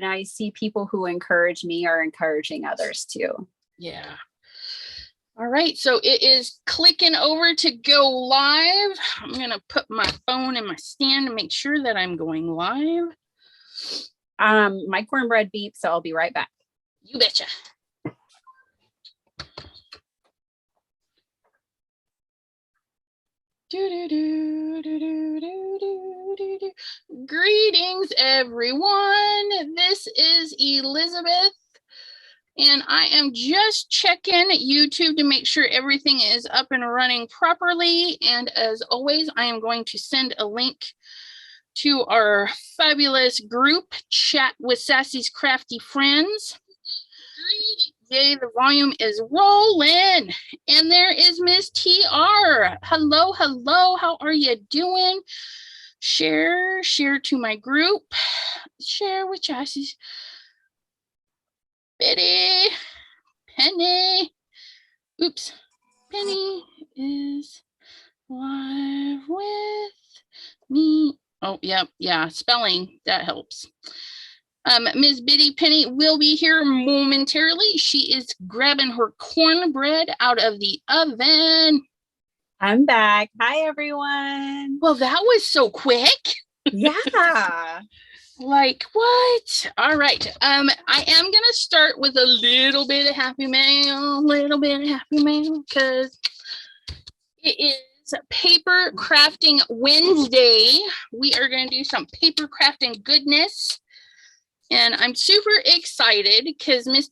and I see people who encourage me are encouraging others too. Yeah. All right, so it is clicking over to go live. I'm going to put my phone in my stand to make sure that I'm going live. My cornbread beeps, so I'll be right back. You betcha. Greetings, everyone. This is Elizabeth. And I am just checking YouTube to make sure everything is up and running properly. And as always, I am going to send a link to our fabulous group chat with Sassy's crafty friends. Yay, the volume is rolling. And there is Miss TR. Hello, hello. How are you doing? Share to my group. Share with Sassy's. Betty, Penny, oops, Penny is live with me. Oh, yeah, spelling, that helps. Ms. Bitty Penny will be here momentarily. She is grabbing her cornbread out of the oven. I'm back. Hi, everyone. Well, that was so quick. Yeah. Like what? All right. I am gonna start with a little bit of happy mail, because it is Paper Crafting Wednesday. We are gonna do some paper crafting goodness, and I'm super excited because Miss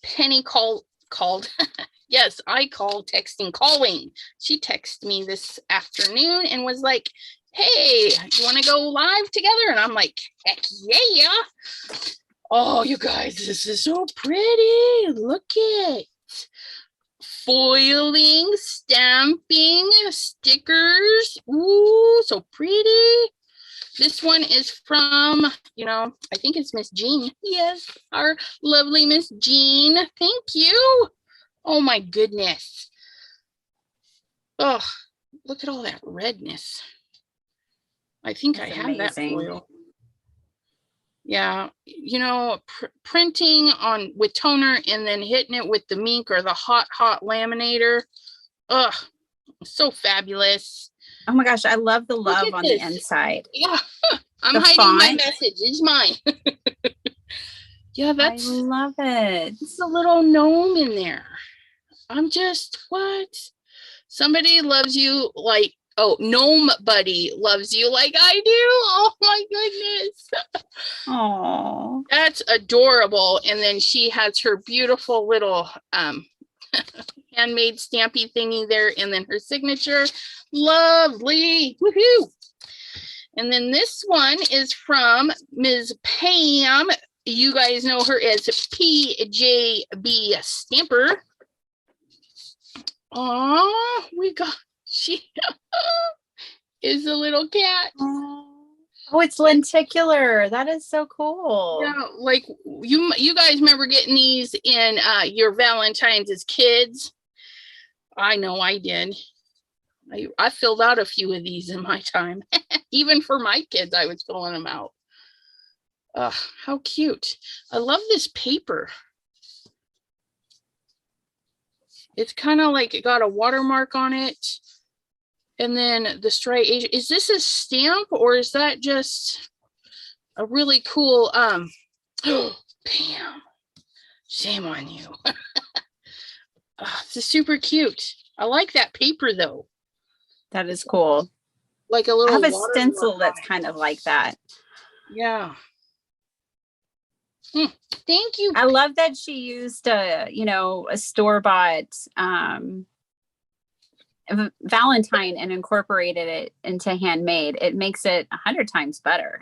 Penny called. Yes, I called texting calling. She texted me this afternoon and was like, hey, you want to go live together? And I'm like, heck yeah. Oh, you guys, this is so pretty. Look at foiling, stamping, stickers. Ooh, so pretty. This one is from, I think it's Miss Jean. Yes, our lovely Miss Jean. Thank you. Oh my goodness. Oh, look at all that redness. I think that's I have amazing. That foil. Yeah, printing on with toner and then hitting it with the Mink or the hot laminator. Ugh, so fabulous. Oh my gosh, I love the love on the inside. Yeah, I'm hiding font. My message. It's mine. Yeah, I love it. It's a little gnome in there. I'm just, what? Somebody loves you like, oh, Gnome Buddy loves you like I do. Oh my goodness. Oh, that's adorable. And then she has her beautiful little handmade stampy thingy there, and then her signature. Lovely. Woohoo. And then this one is from Ms. Pam. You guys know her as PJB Stamper. Oh, she is a little cat. Oh, it's lenticular. That is so cool. Yeah, like you guys remember getting these in your Valentine's as kids? I know I did. I filled out a few of these in my time. Even for my kids, I was filling them out. How cute. I love this paper. It's kind of like it got a watermark on it. And then the striate. Is this a stamp or is that just a really cool Pam, shame on you. This is super cute. I like that paper though. That is cool. Like a little, I have a stencil that's kind of like that. Yeah. Thank you. I love that she used a store-bought Valentine and incorporated it into handmade. It makes it 100 times better.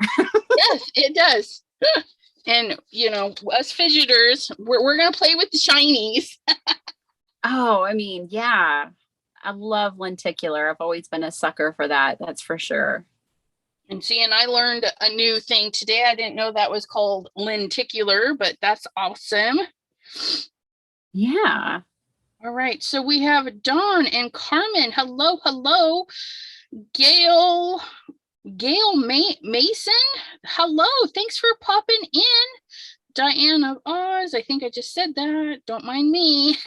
Yes, it does. And us fidgeters, we're gonna play with the shinies. Oh, I mean, yeah. I love lenticular. I've always been a sucker for that. That's for sure. And see, and I learned a new thing today. I didn't know that was called lenticular, but that's awesome. Yeah. All right. So we have Dawn and Carmen. Hello, hello. Gail Mason. Hello. Thanks for popping in. Diane of Oz. I think I just said that. Don't mind me.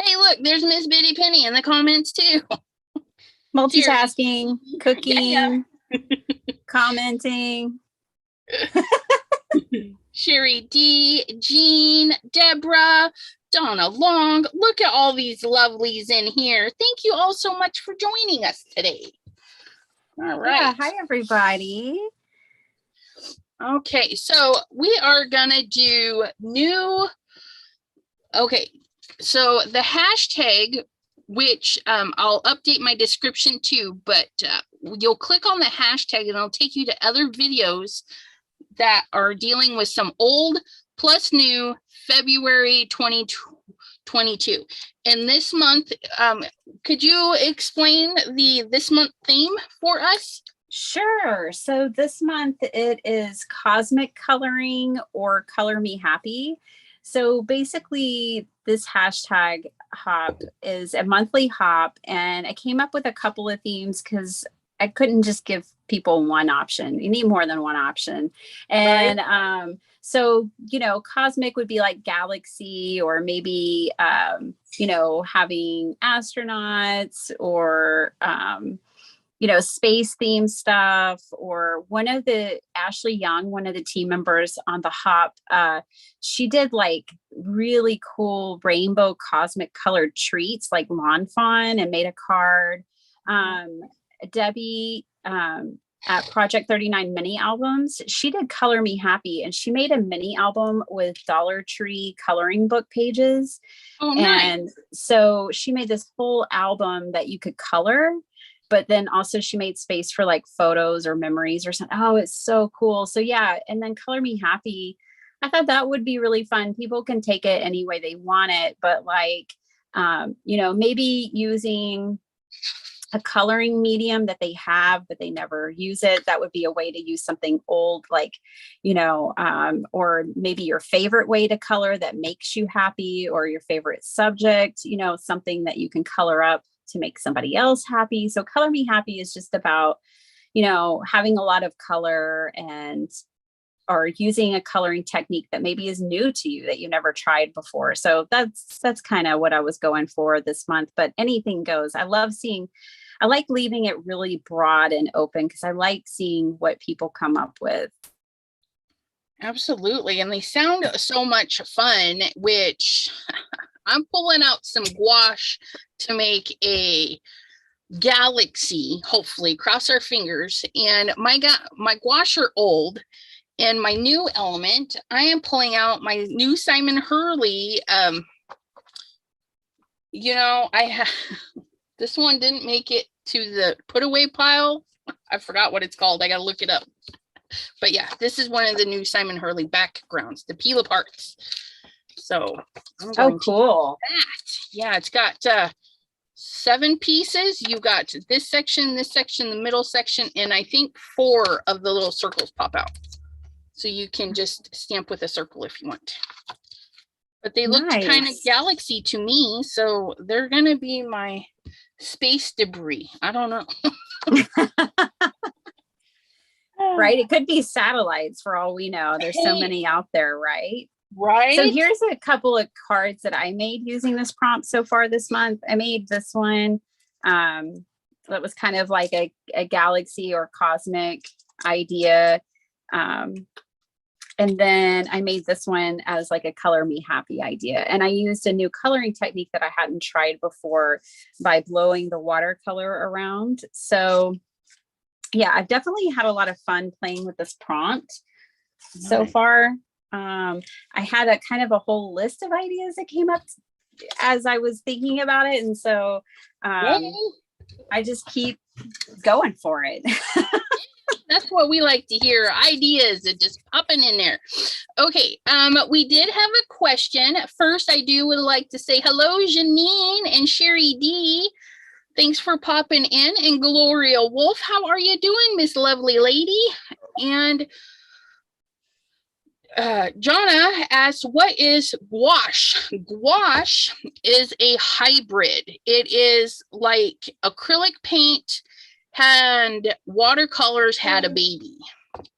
Hey, look, there's Miss Bitty Penny in the comments too. Multitasking, cooking, Yeah. commenting. Sherry D, Jean, Deborah, Donna Long. Look at all these lovelies in here. Thank you all so much for joining us today. All right. Yeah, hi, everybody. Okay, so we are going to do new. Okay, so the hashtag, which I'll update my description too, but you'll click on the hashtag and it'll take you to other videos that are dealing with some old plus new February 2022. And this month, could you explain this month theme for us? Sure. So this month it is cosmic coloring or color me happy. So basically this hashtag hop is a monthly hop, and I came up with a couple of themes because I couldn't just give people one option. You need more than one option. And so, cosmic would be like galaxy, or maybe, having astronauts, or, space themed stuff. Or Ashley Young, one of the team members on the hop, she did like really cool rainbow cosmic colored treats like lawn fawn, and made a card. Debbie at Project 39 mini albums, she did Color Me Happy, and she made a mini album with Dollar Tree coloring book pages. Oh, nice. And so she made this whole album that you could color, but then also she made space for like photos or memories or something. Oh, it's so cool. So yeah. And then Color Me Happy, I thought that would be really fun. People can take it any way they want it, but like, maybe using a coloring medium that they have, but they never use it. That would be a way to use something old, like, or maybe your favorite way to color that makes you happy, or your favorite subject, something that you can color up to make somebody else happy. So Color Me Happy is just about, having a lot of color, or using a coloring technique that maybe is new to you that you never tried before. So that's kind of what I was going for this month, but anything goes. I like leaving it really broad and open because I like seeing what people come up with. Absolutely. And they sound so much fun, which I'm pulling out some gouache to make a galaxy, hopefully, cross our fingers. And my gouache are old. And my new element, I am pulling out my new Simon Hurley. This one didn't make it to the put away pile. I forgot what it's called. I got to look it up. But yeah, this is one of the new Simon Hurley backgrounds, the peel aparts. So I'm going cool. To that. Yeah, it's got 7 pieces. You've got this section, the middle section, and I think 4 of the little circles pop out. So you can just stamp with a circle if you want. But they look kind of galaxy to me, so they're going to be my space debris. I don't know. Right? It could be satellites for all we know. There's so many out there, right? Right. So here's a couple of cards that I made using this prompt so far this month. I made this one that was kind of like a galaxy or cosmic idea. And then I made this one as like a color me happy idea. And I used a new coloring technique that I hadn't tried before by blowing the watercolor around. So yeah, I've definitely had a lot of fun playing with this prompt so far. I had a kind of a whole list of ideas that came up as I was thinking about it. And so I just keep going for it. That's what we like to hear. Ideas are just popping in there. Okay. We did have a question. First, I would like to say hello, Janine and Sherry D. Thanks for popping in. And Gloria Wolf, how are you doing, Miss Lovely Lady? And Jonna asked, what is gouache? Gouache is a hybrid. It is like acrylic paint and watercolors had a baby,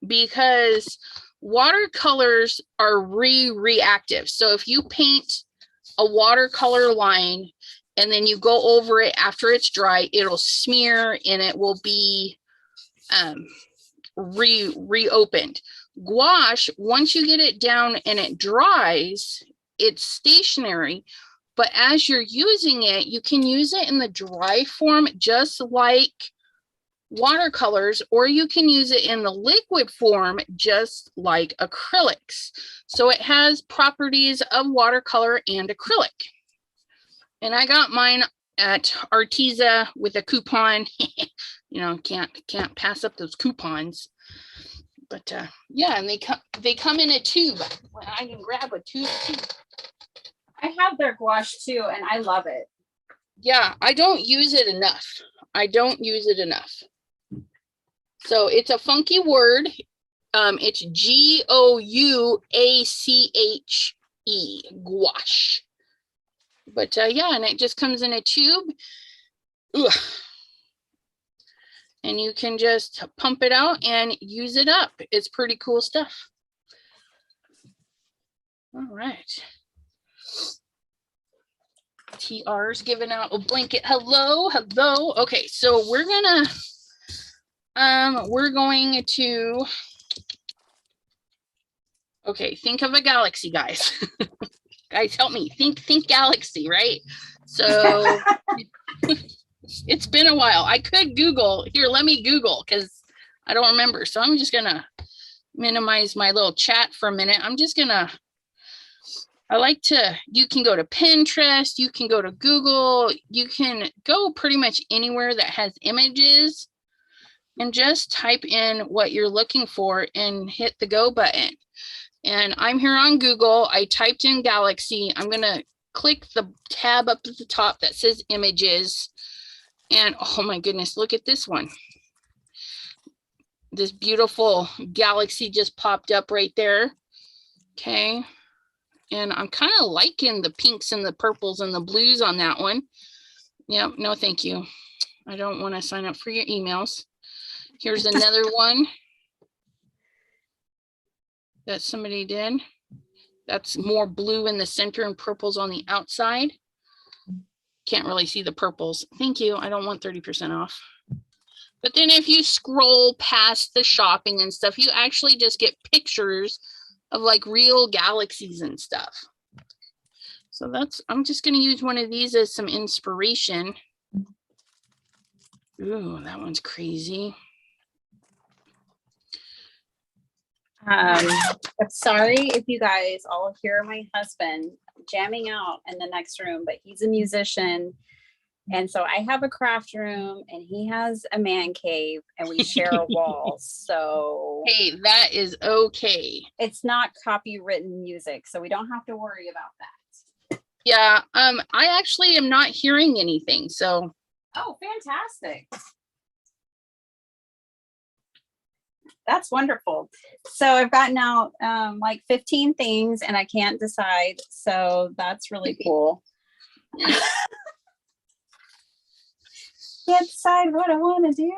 because watercolors are reactive. So if you paint a watercolor line and then you go over it after it's dry, it'll smear and it will be reopened. Gouache, once you get it down and it dries, it's stationary, but as you're using it, you can use it in the dry form just like watercolors, or you can use it in the liquid form just like acrylics. So it has properties of watercolor and acrylic. And I got mine at Arteza with a coupon. You know, can't pass up those coupons. But yeah, and they come in a tube. I can grab a tube too. I have their gouache too, and I love it. Yeah, I don't use it enough. So it's a funky word. It's Gouache, gouache. But yeah, and it just comes in a tube. Ugh. And you can just pump it out and use it up. It's pretty cool stuff. All right. TR's giving out a blanket. Hello. Okay, so we're going to, okay, think of a galaxy, guys. Guys, help me. Think galaxy, right? So it's been a while. I could Google. Here, let me Google because I don't remember. So I'm just going to minimize my little chat for a minute. You can go to Pinterest, you can go to Google, you can go pretty much anywhere that has images and just type in what you're looking for and hit the go button. And I'm here on Google. I typed in galaxy. I'm going to click the tab up at the top that says images. And oh my goodness, look at this one. This beautiful galaxy just popped up right there. Okay. And I'm kind of liking the pinks and the purples and the blues on that one. Yeah, no, thank you. I don't want to sign up for your emails. Here's another one that somebody did. That's more blue in the center and purples on the outside. Can't really see the purples. Thank you. I don't want 30% off. But then if you scroll past the shopping and stuff, you actually just get pictures of like real galaxies and stuff. So I'm just going to use one of these as some inspiration. Ooh, that one's crazy. Sorry if you guys all hear my husband jamming out in the next room, but he's a musician. And so I have a craft room and he has a man cave and we share a wall. So hey, that is okay. It's not copywritten music, so we don't have to worry about that. Yeah, I actually am not hearing anything. So oh, fantastic. That's wonderful. So I've gotten out like 15 things and I can't decide. So that's really cool. Can't decide what I want to do.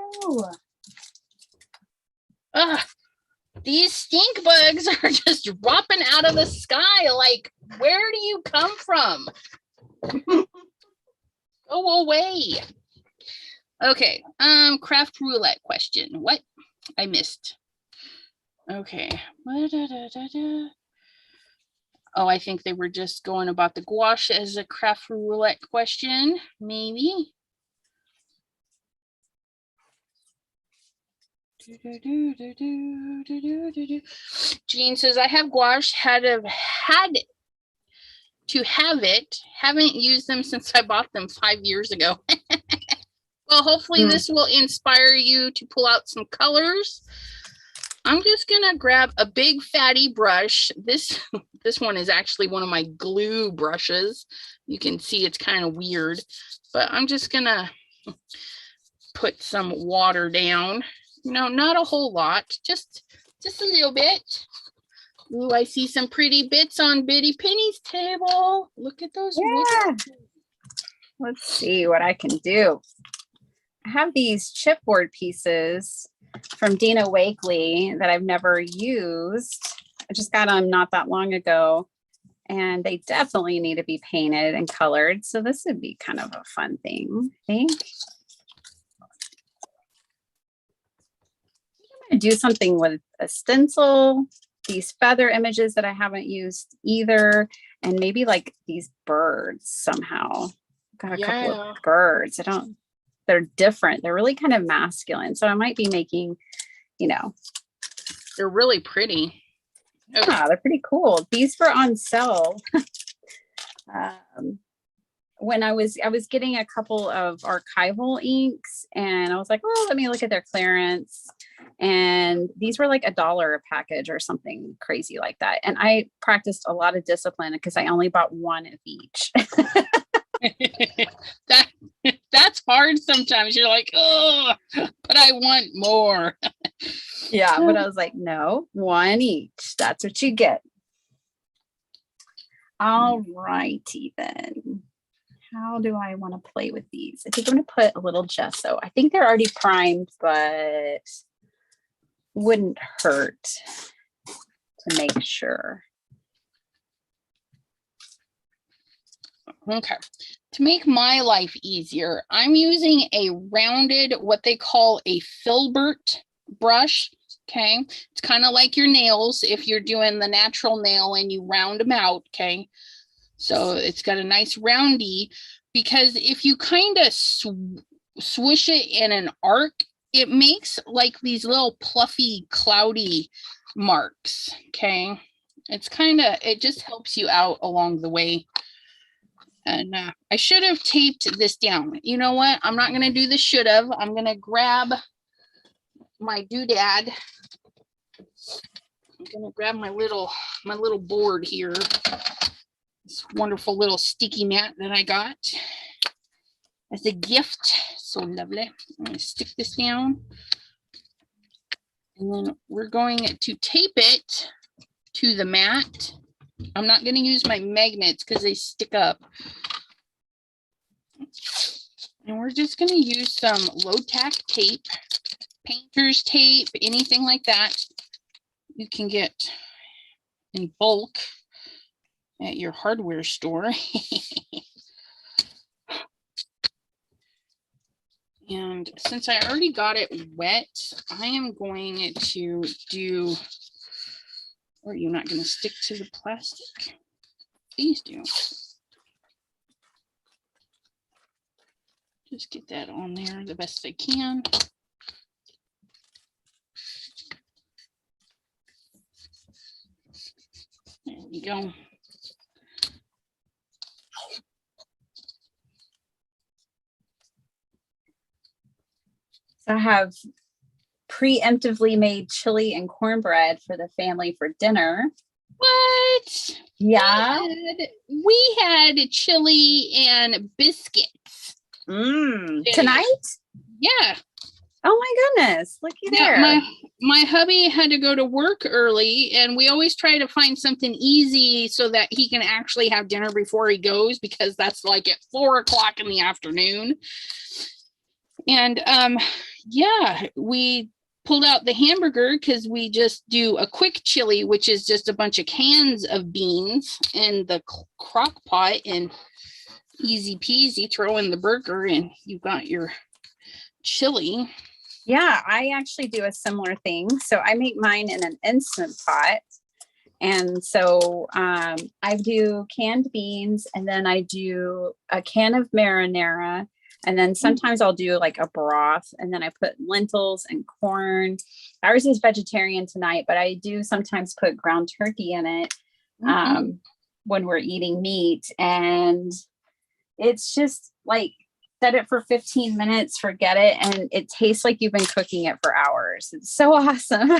These stink bugs are just dropping out of the sky. Like, where do you come from? Go away. Okay. Craft roulette question. What? I missed. Okay. Oh, I think they were just going about the gouache as a craft roulette question. Maybe. Jean says, I have gouache, had to have it. Haven't used them since I bought them 5 years ago. Well, hopefully this will inspire you to pull out some colors. I'm just gonna grab a big fatty brush. This one is actually one of my glue brushes. You can see it's kind of weird, but I'm just gonna put some water down. You know, not a whole lot, just a little bit. Ooh, I see some pretty bits on Bitty Penny's table. Look at those. Yeah. Let's see what I can do. I have these chipboard pieces from Dina Wakely that I've never used. I just got them not that long ago, and they definitely need to be painted and colored. So this would be kind of a fun thing, I think. I'm going to do something with a stencil, these feather images that I haven't used either, and maybe like these birds somehow. Got a couple of birds. They're different. They're really kind of masculine. So I might be making, you know. They're really pretty. Yeah, they're pretty cool. These were on sale. When I was getting a couple of archival inks, and I was like, well, let me look at their clearance. And these were like $1 a package or something crazy like that. And I practiced a lot of discipline because I only bought one of each. That's hard sometimes. You're like, oh, but I want more. Yeah, but I was like, no, one each. That's what you get. All righty then. How do I want to play with these? I think I'm going to put a little gesso. I think they're already primed, but wouldn't hurt to make sure. Okay. To make my life easier, I'm using a rounded, what they call a filbert brush. Okay. It's kind of like your nails if you're doing the natural nail and you round them out. Okay. So it's got a nice roundy, because if you kind of swish it in an arc, it makes like these little pluffy, cloudy marks. Okay. It's it just helps you out along the way. And I should have taped this down. You know what? I'm not going to do the should have. I'm going to grab my doodad. I'm going to grab my little board here. This wonderful little sticky mat that I got as a gift. So lovely. I'm going to stick this down. And then we're going to tape it to the mat. I'm not going to use my magnets because they stick up. And we're just going to use some low tack tape, painter's tape, anything like that you can get in bulk at your hardware store. And since I already got it wet, I am going to do, or you're not going to stick to the plastic? Please do. Just get that on there the best I can. There we go. So I have preemptively made chili and cornbread for the family for dinner. What? Yeah. We had chili and biscuits. Tonight? Yeah. Oh my goodness. Looky there. My hubby had to go to work early, and we always try to find something easy so that he can actually have dinner before he goes, because that's like at 4:00 in the afternoon. And yeah, we pulled out the hamburger because we just do a quick chili, which is just a bunch of cans of beans in the crock pot, and easy peasy, throw in the burger and you've got your chili. Yeah, I actually do a similar thing. So I make mine in an Instant Pot. And so I do canned beans, and then I do a can of marinara. And then sometimes I'll do like a broth, and then I put lentils and corn. Ours is vegetarian tonight, but I do sometimes put ground turkey in it when we're eating meat. And it's just like, set it for 15 minutes, forget it. And it tastes like you've been cooking it for hours. It's so awesome.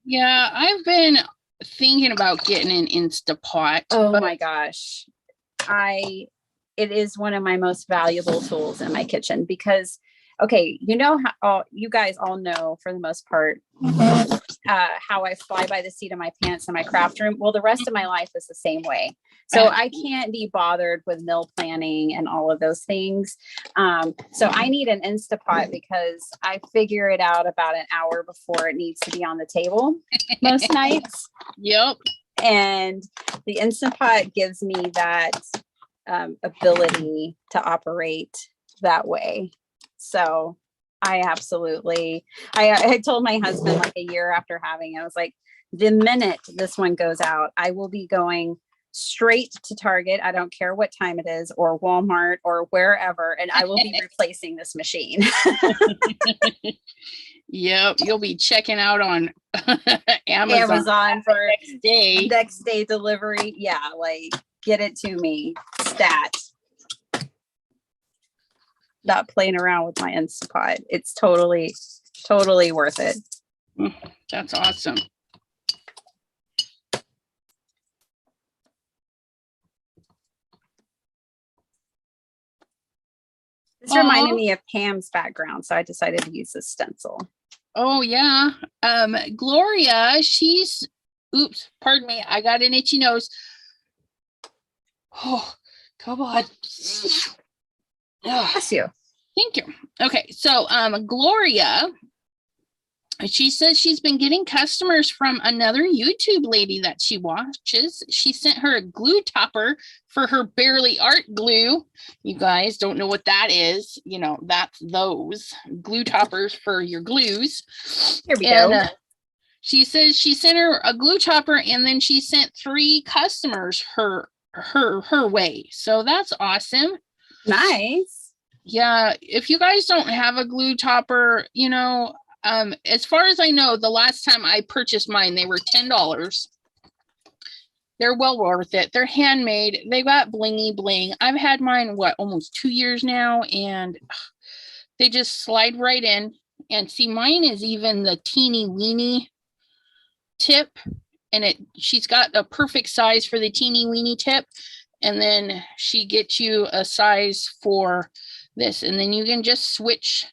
Yeah, I've been thinking about getting an Instapot. Oh my gosh. It is one of my most valuable tools in my kitchen because, okay, you know how you guys all know for the most part, how I fly by the seat of my pants in my craft room. Well, the rest of my life is the same way. So I can't be bothered with meal planning and all of those things. So I need an Instapot because I figure it out about an hour before it needs to be on the table most nights. Yep. And the Instapot gives me that ability to operate that way. So I absolutely, I told my husband like a year after having it, I was like, the minute this one goes out, I will be going straight to Target. I don't care what time it is, or Walmart, or wherever, and I will be replacing this machine. Yep, you'll be checking out on Amazon for next day delivery. Yeah, like get it to me stat. Not playing around with my Instapot. It's totally worth it. That's awesome. This reminded me of Pam's background, so I decided to use this stencil. Oh yeah. Gloria, oops, pardon me, I got an itchy nose. Oh, come on. Bless you. Thank you. Okay, so Gloria, she says she's been getting customers from another YouTube lady that she watches. She sent her a glue topper for her Barely Art glue. You guys don't know what that is. You know, that's those glue toppers for your glues. Here we go. She says she sent her a glue topper, and then she sent 3 customers her way. So that's awesome. Nice. Yeah, if you guys don't have a glue topper, you know, as far as I know, the last time I purchased mine, they were $10. They're well worth it. They're handmade. They got blingy bling. I've had mine, almost 2 years now, and they just slide right in. And see, mine is even the teeny weeny tip, and she's got a perfect size for the teeny weeny tip. And then she gets you a size for this, and then you can just switch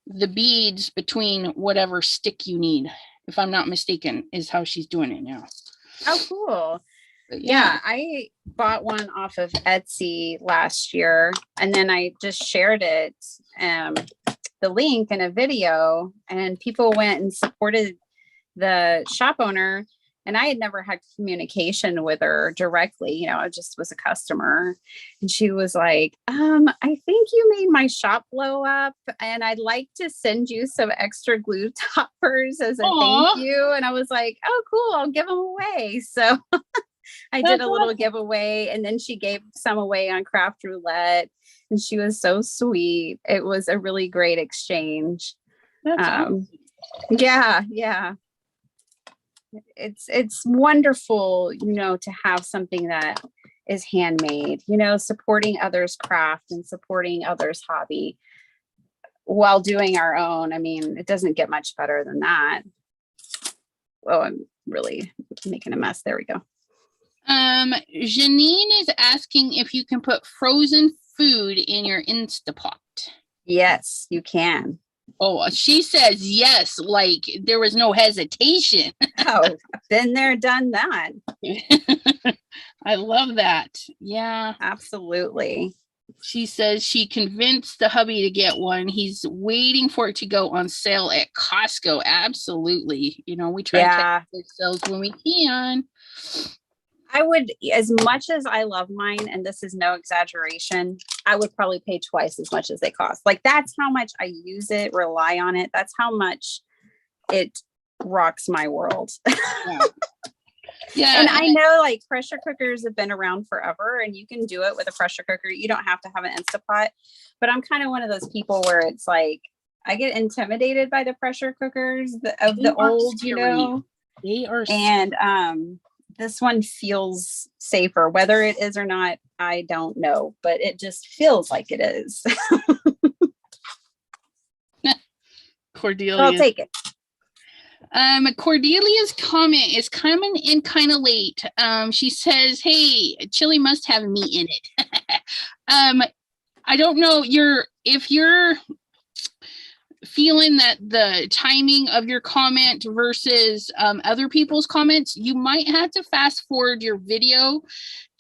the beads between whatever stick you need, if I'm not mistaken, is how she's doing it now. Oh, cool. Yeah, I bought one off of Etsy last year, and then I just shared it, the link in a video, and people went and supported the shop owner. And I had never had communication with her directly. You know, I just was a customer. And she was like, I think you made my shop blow up, and I'd like to send you some extra glue toppers as a thank you. And I was like, oh, cool, I'll give them away. So I did a little giveaway, and then she gave some away on Craft Roulette. And she was so sweet. It was a really great exchange. That's awesome. Yeah. It's wonderful, you know, to have something that is handmade, you know, supporting others' craft and supporting others' hobby while doing our own. I mean, it doesn't get much better than that. Oh, I'm really making a mess. There we go. Janine is asking if you can put frozen food in your Instapot. Yes, you can. Oh, she says yes, like there was no hesitation. Oh, been there, done that. I love that. Yeah, absolutely. She says she convinced the hubby to get one. He's waiting for it to go on sale at Costco. Absolutely. You know, we try to catch those sales when we can. I would, as much as I love mine, and this is no exaggeration, I would probably pay twice as much as they cost. Like, that's how much I use it, rely on it. That's how much it rocks my world. Yeah. And I know, like, pressure cookers have been around forever, and you can do it with a pressure cooker. You don't have to have an Instapot. But I'm kind of one of those people where it's like, I get intimidated by the pressure cookers of the old, you know. They are. And this one feels safer. Whether it is or not, I don't know, but it just feels like it is. Cordelia. So I'll take it. Cordelia's comment is coming in kind of late. She says, hey, chili must have meat in it. I don't know if your feeling that the timing of your comment versus other people's comments, you might have to fast forward your video.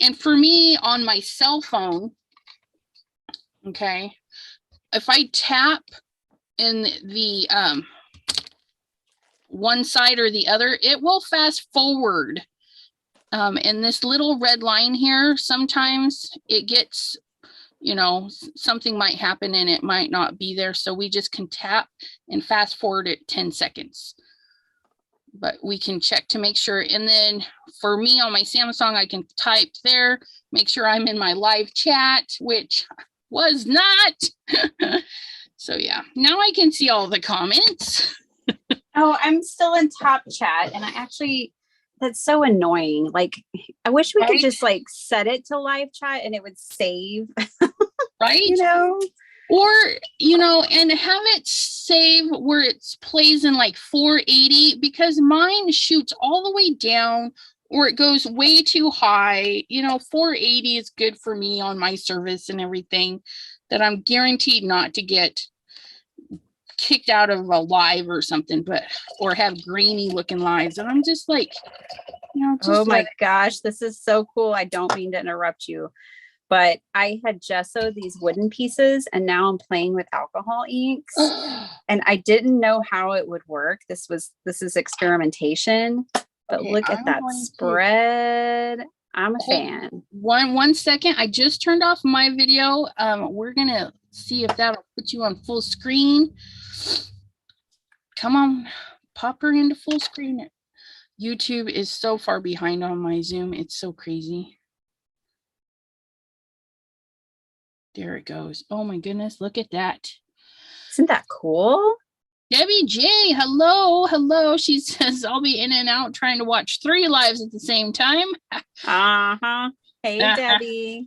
And for me on my cell phone, okay, if I tap in the one side or the other, it will fast forward. And this little red line here, sometimes it gets, you know, something might happen and it might not be there. So we just can tap and fast forward it 10 seconds. But we can check to make sure. And then for me on my Samsung, I can type there, make sure I'm in my live chat, which was not. So yeah, now I can see all the comments. Oh, I'm still in top chat, and I actually, that's so annoying. Like, I wish we could just like set it to live chat and it would save. Right? You know? Or, you know, and have it save where it plays in like 480, because mine shoots all the way down or it goes way too high. You know, 480 is good for me on my service and everything, that I'm guaranteed not to get kicked out of a live or something, but or have grainy looking lives. And I'm just like, you know, just oh my gosh, this is so cool. I don't mean to interrupt you, but I had gessoed these wooden pieces and now I'm playing with alcohol inks and I didn't know how it would work. This is experimentation, but okay, look at that spread. I'm a fan. One second. I just turned off my video. We're going to see if that'll put you on full screen. Come on, pop her into full screen. YouTube is so far behind on my Zoom. It's so crazy. There it goes. Oh my goodness, look at that. Isn't that cool? Debbie J, hello, hello. She says, I'll be in and out trying to watch 3 lives at the same time. Uh-huh. Hey, Debbie.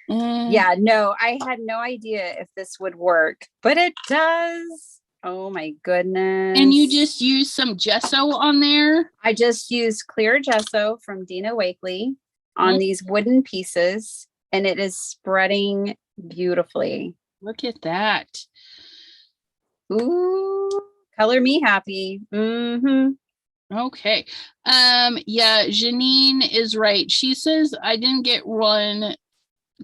Yeah, no, I had no idea if this would work, but it does. Oh my goodness. And you just use some gesso on there? I just used clear gesso from Dina Wakely on these wooden pieces, and it is spreading beautifully. Look at that. Ooh, color me happy. Mm-hmm. Okay. Yeah, Janine is right. She says I didn't get one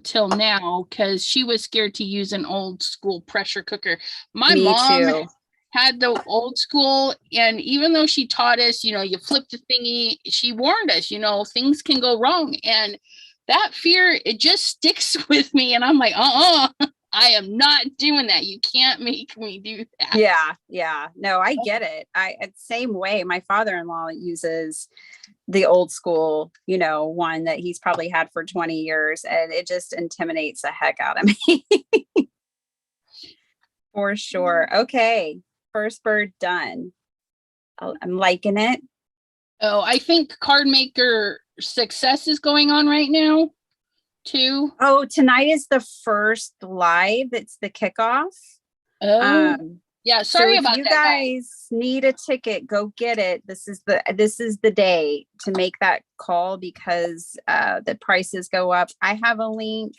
till now because she was scared to use an old school pressure cooker. My mom had the old school, and even though she taught us, you know, you flip the thingy, she warned us, you know, things can go wrong. And that fear, it just sticks with me. And I'm like, I am not doing that. You can't make me do that. Yeah. No, I get it. Same way. My father-in-law uses the old school, you know, one that he's probably had for 20 years, and it just intimidates the heck out of me. For sure. Okay. First bird done. I'm liking it. Oh, I think card maker success is going on right now too. Oh, tonight is the first live. It's the kickoff. Oh, yeah. Sorry about that. You guys need a ticket, go get it. This is the day to make that call because the prices go up. I have a link.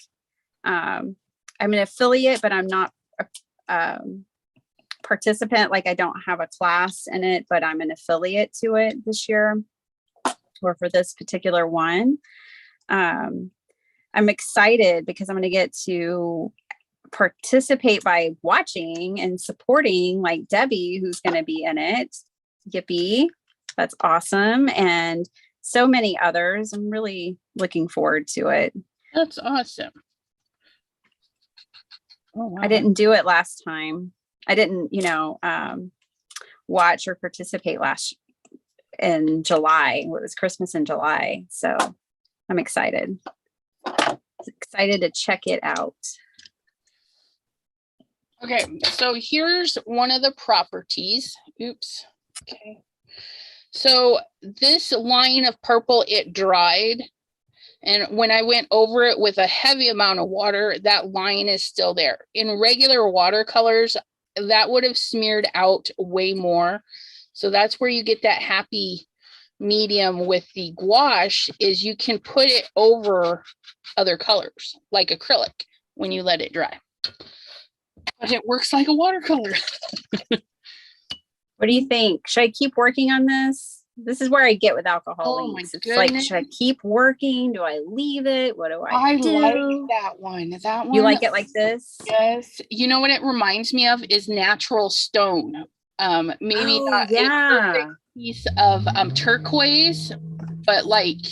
I'm an affiliate, but I'm not a participant. Like I don't have a class in it, but I'm an affiliate to it this year, or for this particular one. I'm excited because I'm going to get to participate by watching and supporting like Debbie, who's going to be in it. Yippee. That's awesome. And so many others. I'm really looking forward to it. That's awesome. Oh, wow. I didn't do it last time. I didn't, watch or participate in July. It was Christmas in July. So I'm excited. Excited to check it out. Okay, so here's one of the properties. Oops. Okay. So this line of purple, it dried. And when I went over it with a heavy amount of water, that line is still there. In regular watercolors, that would have smeared out way more. So that's where you get that happy medium with the gouache, is you can put it over other colors like acrylic when you let it dry. but it works like a watercolor. What do you think? Should I keep working on this? This is where I get with alcohol Oh my inks. It's goodness. like, should I keep working? Do I leave it? What do I do? like that one. That one. You like it like this? Yes. You know what it reminds me of is natural stone. Maybe not a perfect piece of turquoise, but like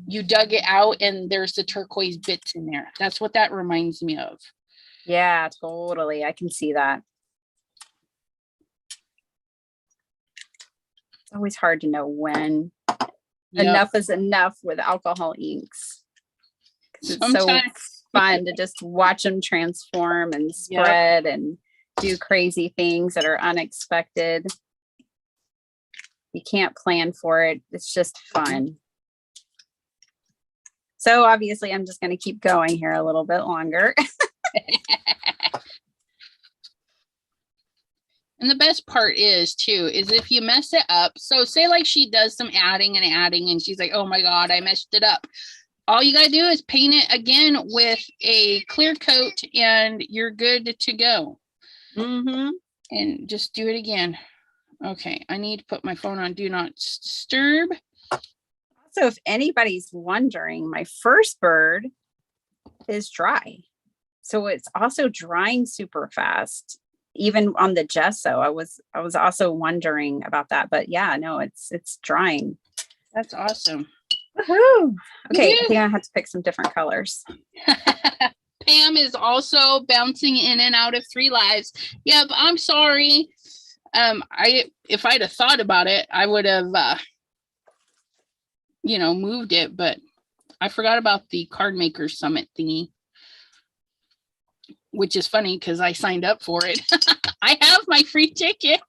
you dug it out and there's the turquoise bits in there. That's what that reminds me of. Yeah, totally. I can see that. It's always hard to know when enough is enough with alcohol inks. It's so fun to just watch them transform and spread and do crazy things that are unexpected. You can't plan for it. It's just fun. So obviously I'm just going to keep going here a little bit longer. And the best part is too, is if you mess it up. So say like she does some adding and she's like, oh my God, I messed it up. All you got to do is paint it again with a clear coat and you're good to go. Mm-hmm. And just do it again. Okay. I need to put my phone on do not disturb. So if anybody's wondering, my first bird is dry. So it's also drying super fast. Even on the gesso, I was also wondering about that, but yeah, no, it's drying. That's awesome. Woohoo! Okay, I think I have to pick some different colors. Pam is also bouncing in and out of 3 lives. Yep, I'm sorry. If I'd have thought about it, I would have, moved it, but I forgot about the Card Maker Summit thingy. Which is funny because I signed up for it. I have my free ticket.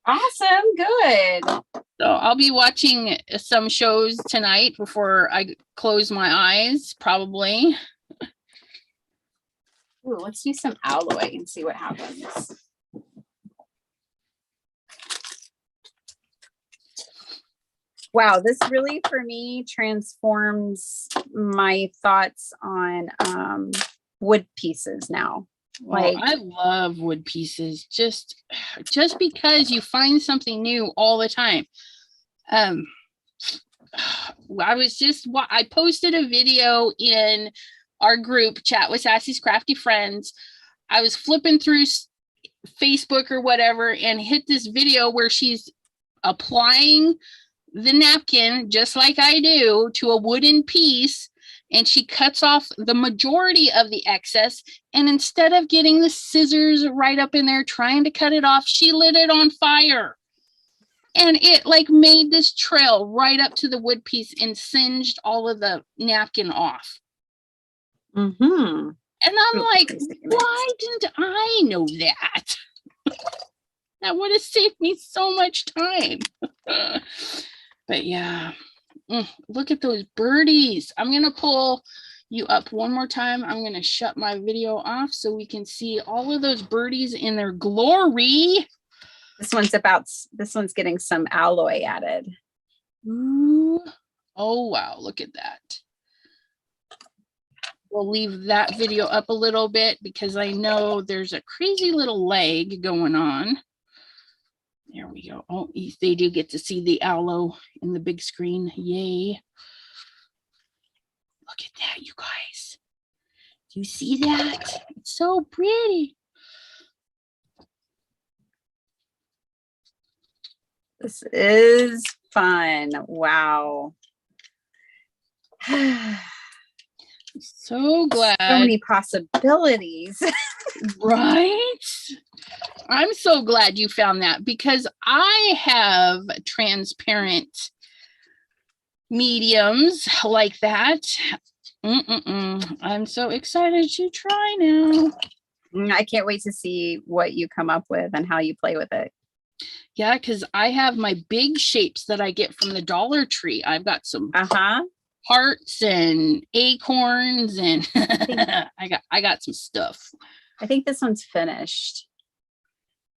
Awesome. Good. So I'll be watching some shows tonight before I close my eyes, probably. Ooh, let's use some alloy and see what happens. Wow, this really, for me, transforms my thoughts on wood pieces now. Like, I love wood pieces just because you find something new all the time. I posted a video in our group chat with Sassy's Crafty Friends. I was flipping through Facebook or whatever and hit this video where she's applying the napkin just like I do to a wooden piece. And she cuts off the majority of the excess. And instead of getting the scissors right up in there trying to cut it off, she lit it on fire. And it like made this trail right up to the wood piece and singed all of the napkin off. Mm-hmm. And I'm like, why didn't I know that? That would have saved me so much time. But yeah. Look at those birdies. I'm going to pull you up one more time. I'm going to shut my video off so we can see all of those birdies in their glory. This one's getting some alloy added. Ooh. Oh, wow. Look at that. We'll leave that video up a little bit because I know there's a crazy little leg going on. There we go. Oh, they do get to see the aloe in the big screen. Yay. Look at that, you guys. Do you see that? It's so pretty. This is fun. Wow. So glad. So many possibilities. Right? I'm so glad you found that because I have transparent mediums like that. I'm so excited to try now. I can't wait to see what you come up with and how you play with it. Yeah, because I have my big shapes that I get from the Dollar Tree. I've got some hearts and acorns and I got some stuff. I think this one's finished.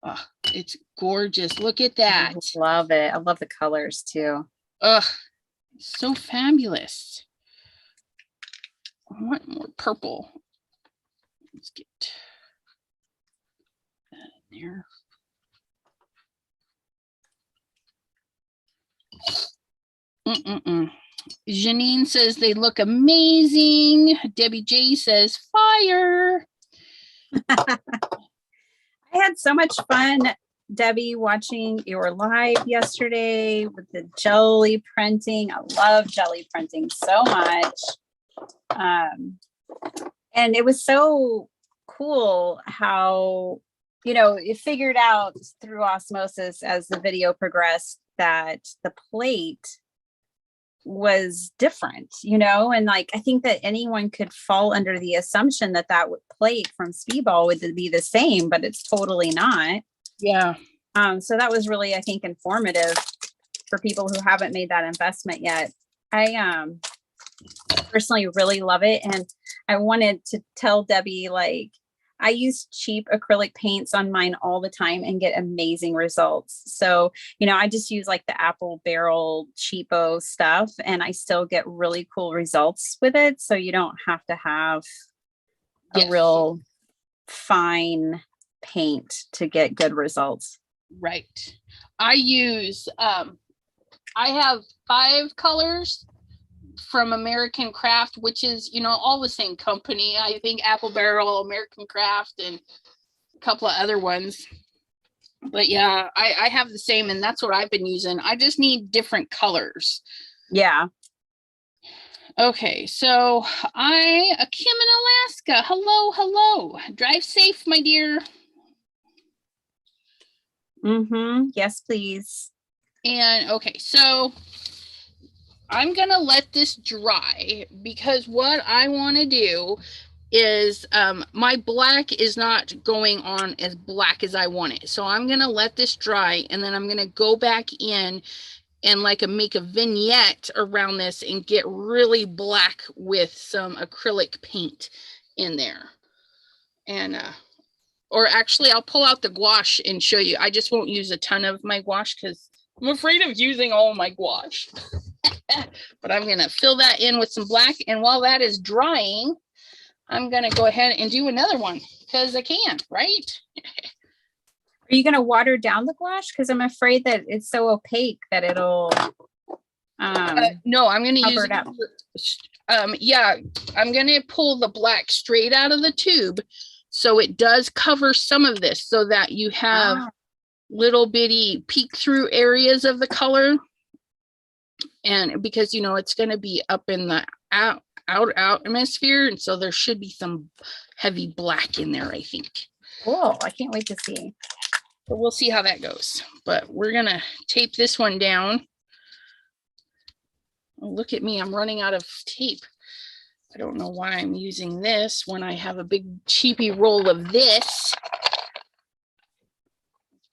Oh, it's gorgeous. Look at that. I love it. I love the colors too. Ugh, so fabulous. I want more purple. Let's get. there. Janine says they look amazing. Debbie J says fire. I had so much fun, Debbie, watching your live yesterday with the jelly printing. I love jelly printing so much. And it was so cool how, you know, it figured out through osmosis as the video progressed that the plate was different, you know, and like I think that anyone could fall under the assumption that that plate from Speedball would be the same, but it's totally not. Yeah. So that was really, I think, informative for people who haven't made that investment yet. I personally really love it, and I wanted to tell Debbie, like, I use cheap acrylic paints on mine all the time and get amazing results. So, you know, I just use like the Apple Barrel cheapo stuff and I still get really cool results with it. So you don't have to have a real fine paint to get good results. Right. I use, I have 5 colors from American Craft, which is, you know, all the same company. I think Apple Barrel, American Craft, and a couple of other ones. But yeah, I have the same, and that's what I've been using. I just need different colors. Yeah. Okay, so Kim in Alaska. Hello. Drive safe, my dear. Yes, please. And okay, so I'm gonna let this dry because what I want to do is my black is not going on as black as I want it. So I'm gonna let this dry, and then I'm gonna go back in and make a vignette around this and get really black with some acrylic paint in there. And or actually I'll pull out the gouache and show you. I just won't use a ton of my gouache because I'm afraid of using all my gouache. But I'm going to fill that in with some black. And while that is drying, I'm going to go ahead and do another one because I can, right? Are you going to water down the gouache? Because I'm afraid that it's so opaque that it'll no, I'm going to use it up. Yeah, I'm going to pull the black straight out of the tube. So it does cover some of this so that you have little bitty peek through areas of the color. And because, you know, it's going to be up in the out atmosphere. And so there should be some heavy black in there, I think. Cool. I can't wait to see. But we'll see how that goes. But we're going to tape this one down. Oh, look at me. I'm running out of tape. I don't know why I'm using this when I have a big cheapy roll of this.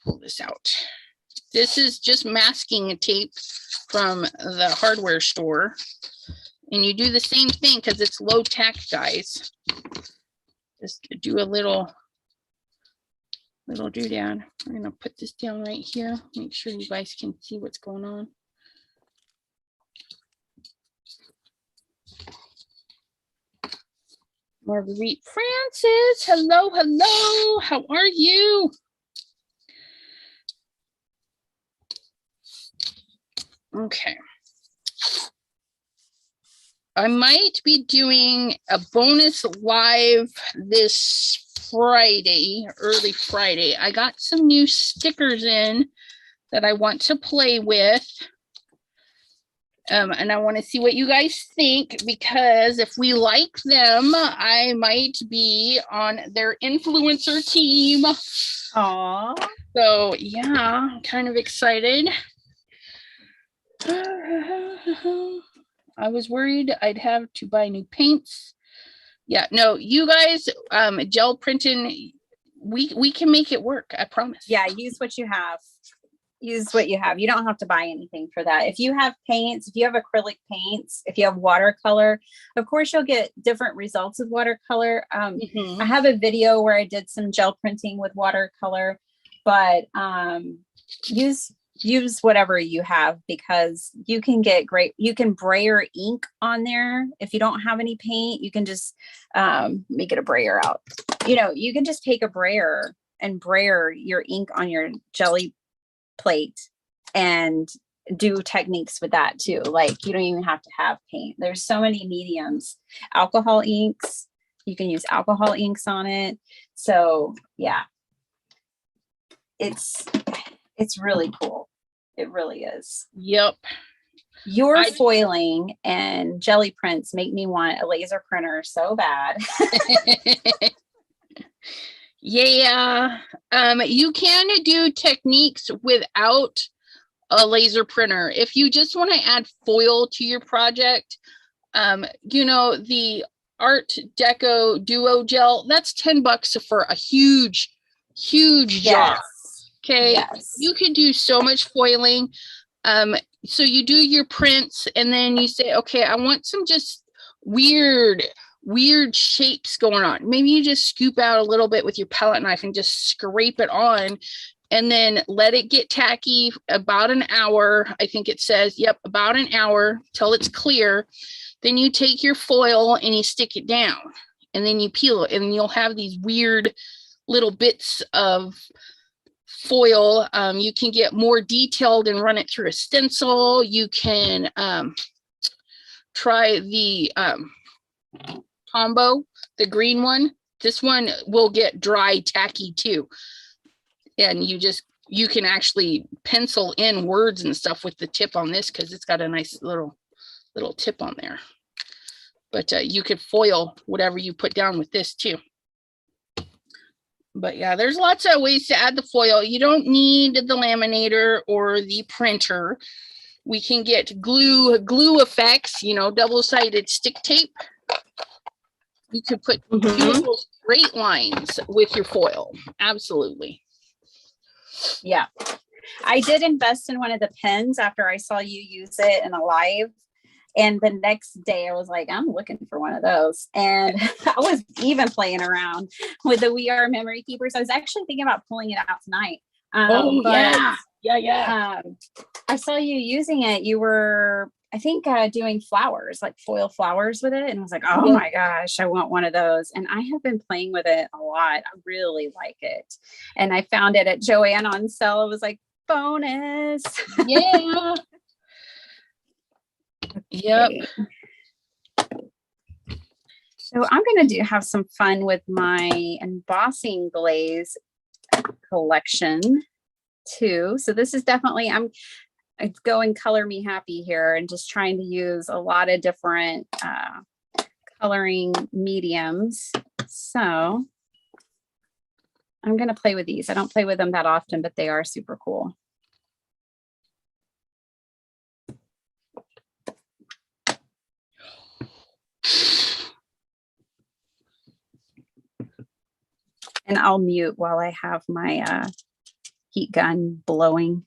Pull this out. This is just masking tape from the hardware store. And you do the same thing because it's low tack, guys. Just do a little doodad. We're going to put this down right here. Make sure you guys can see what's going on. Marguerite Francis, hello. How are you? Okay. I might be doing a bonus live this Friday, early Friday. I got some new stickers in that I want to play with. And I want to see what you guys think, because if we like them, I might be on their influencer team. Aww. So yeah, I'm kind of excited. I was worried I'd have to buy new paints. Yeah, no, you guys, gel printing, we can make it work, I promise. Yeah, use what you have. Use what you have. You don't have to buy anything for that. If you have paints, if you have acrylic paints, if you have watercolor, of course you'll get different results with watercolor. I have a video where I did some gel printing with watercolor, but use whatever you have, because you can get you can brayer ink on there. If you don't have any paint, you can just make it a brayer out. You know, you can just take a brayer and brayer your ink on your jelly plate and do techniques with that too. Like you don't even have to have paint. There's so many mediums. Alcohol inks, you can use alcohol inks on it. So yeah, it's really cool. It really is. Yep. Your foiling and jelly prints make me want a laser printer so bad. Yeah. You can do techniques without a laser printer. If you just want to add foil to your project, you know, the Art Deco Duo Gel, that's $10 for a huge jar. Okay. Yes. You can do so much foiling. So you do your prints and then you say, okay, I want some just weird shapes going on. Maybe you just scoop out a little bit with your palette knife and just scrape it on and then let it get tacky about an hour. I think it says, yep, about an hour till it's clear. Then you take your foil and you stick it down and then you peel it and you'll have these weird little bits of foil. You can get more detailed and run it through a stencil. You can try the Tombow, the green one. This one will get dry tacky too. And you can actually pencil in words and stuff with the tip on this because it's got a nice little tip on there. But you could foil whatever you put down with this too. But yeah, there's lots of ways to add the foil. You don't need the laminator or the printer. We can get glue effects, you know, double-sided stick tape. You could put beautiful straight lines with your foil. Absolutely. Yeah. I did invest in one of the pens after I saw you use it in a live. And the next day I was like, I'm looking for one of those. And I was even playing around with the We Are Memory Keepers. I was actually thinking about pulling it out tonight. Yeah. I saw you using it. You were, I think, doing flowers, like foil flowers with it. And I was like, oh my gosh, I want one of those. And I have been playing with it a lot. I really like it. And I found it at Joann on sale. It was like, bonus. Yeah. Yep. So I'm going to have some fun with my embossing glaze collection too. So this is definitely, it's going color me happy here and just trying to use a lot of different coloring mediums. So I'm going to play with these. I don't play with them that often, but they are super cool. And I'll mute while I have my heat gun blowing.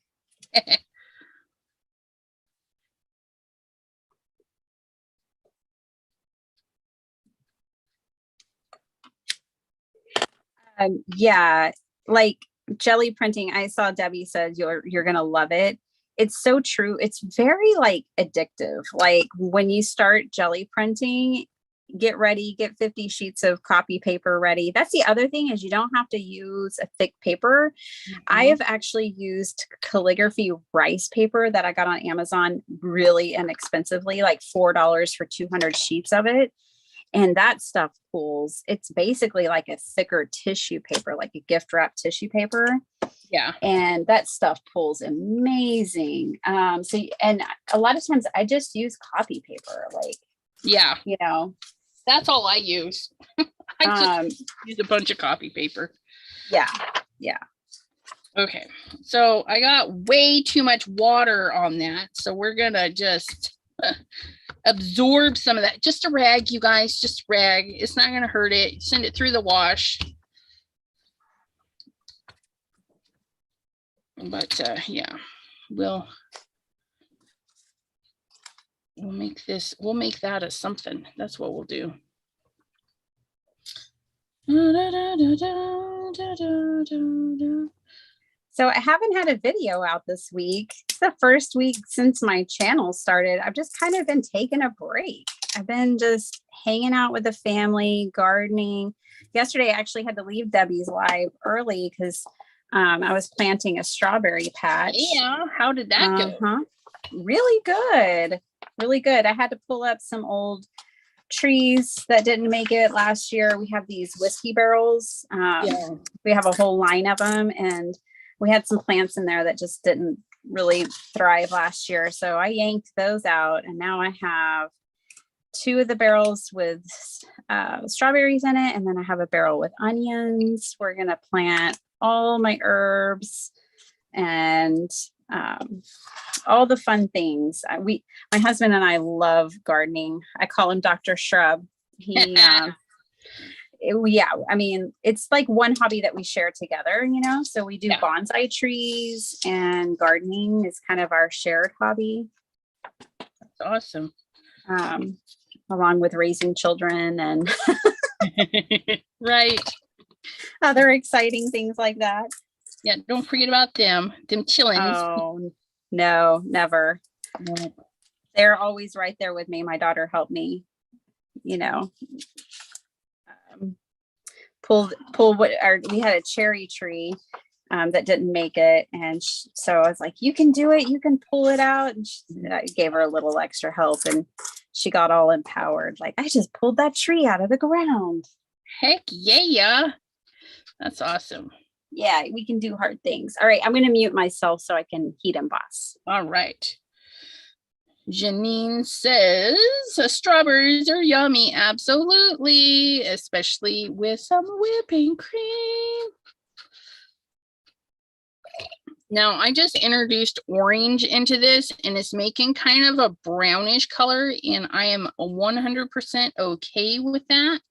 Yeah, like jelly printing. I saw Debbie said you're gonna love it. It's so true. It's very like addictive. Like when you start jelly printing, get ready, get 50 sheets of copy paper ready. That's the other thing is you don't have to use a thick paper. I have actually used calligraphy rice paper that I got on Amazon really inexpensively, like $4 for 200 sheets of it. And that stuff pulls. It's basically like a thicker tissue paper, like a gift wrap tissue paper. Yeah. And that stuff pulls amazing. And a lot of times I just use copy paper, like, yeah, you know, that's all I use. I just use a bunch of copy paper. Yeah. Yeah. Okay. So I got way too much water on that. So we're going to just absorb some of that. Just a rag, you guys, just a rag. It's not going to hurt it. Send it through the wash. But yeah, we'll make that a something. That's what we'll do. So I haven't had a video out this week. It's the first week since my channel started. I've just kind of been taking a break. I've been just hanging out with the family, gardening. Yesterday, I actually had to leave Debbie's live early because I was planting a strawberry patch. Yeah. How did that go? Really good. Really good. I had to pull up some old trees that didn't make it last year. We have these whiskey barrels. We have a whole line of them, and we had some plants in there that just didn't really thrive last year. So I yanked those out, and now I have 2 of the barrels with strawberries in it, and then I have a barrel with onions. We're gonna plant all my herbs and all the fun things. My husband and I love gardening. I call him Dr. Shrub. He I mean, it's like one hobby that we share together, you know. So we do bonsai trees, and gardening is kind of our shared hobby. That's awesome. Along with raising children and right. Other exciting things like that. Yeah, don't forget about them chillins. Oh, no, never. No. They're always right there with me. My daughter helped me, you know, pull what, we had a cherry tree that didn't make it. And so I was like, you can do it. You can pull it out. And I gave her a little extra help, and she got all empowered. Like, I just pulled that tree out of the ground. Heck yeah. That's awesome. Yeah, we can do hard things. All right, I'm going to mute myself so I can heat emboss. All right. Janine says strawberries are yummy. Absolutely. Especially with some whipping cream. Now, I just introduced orange into this, and it's making kind of a brownish color, and I am 100% okay with that.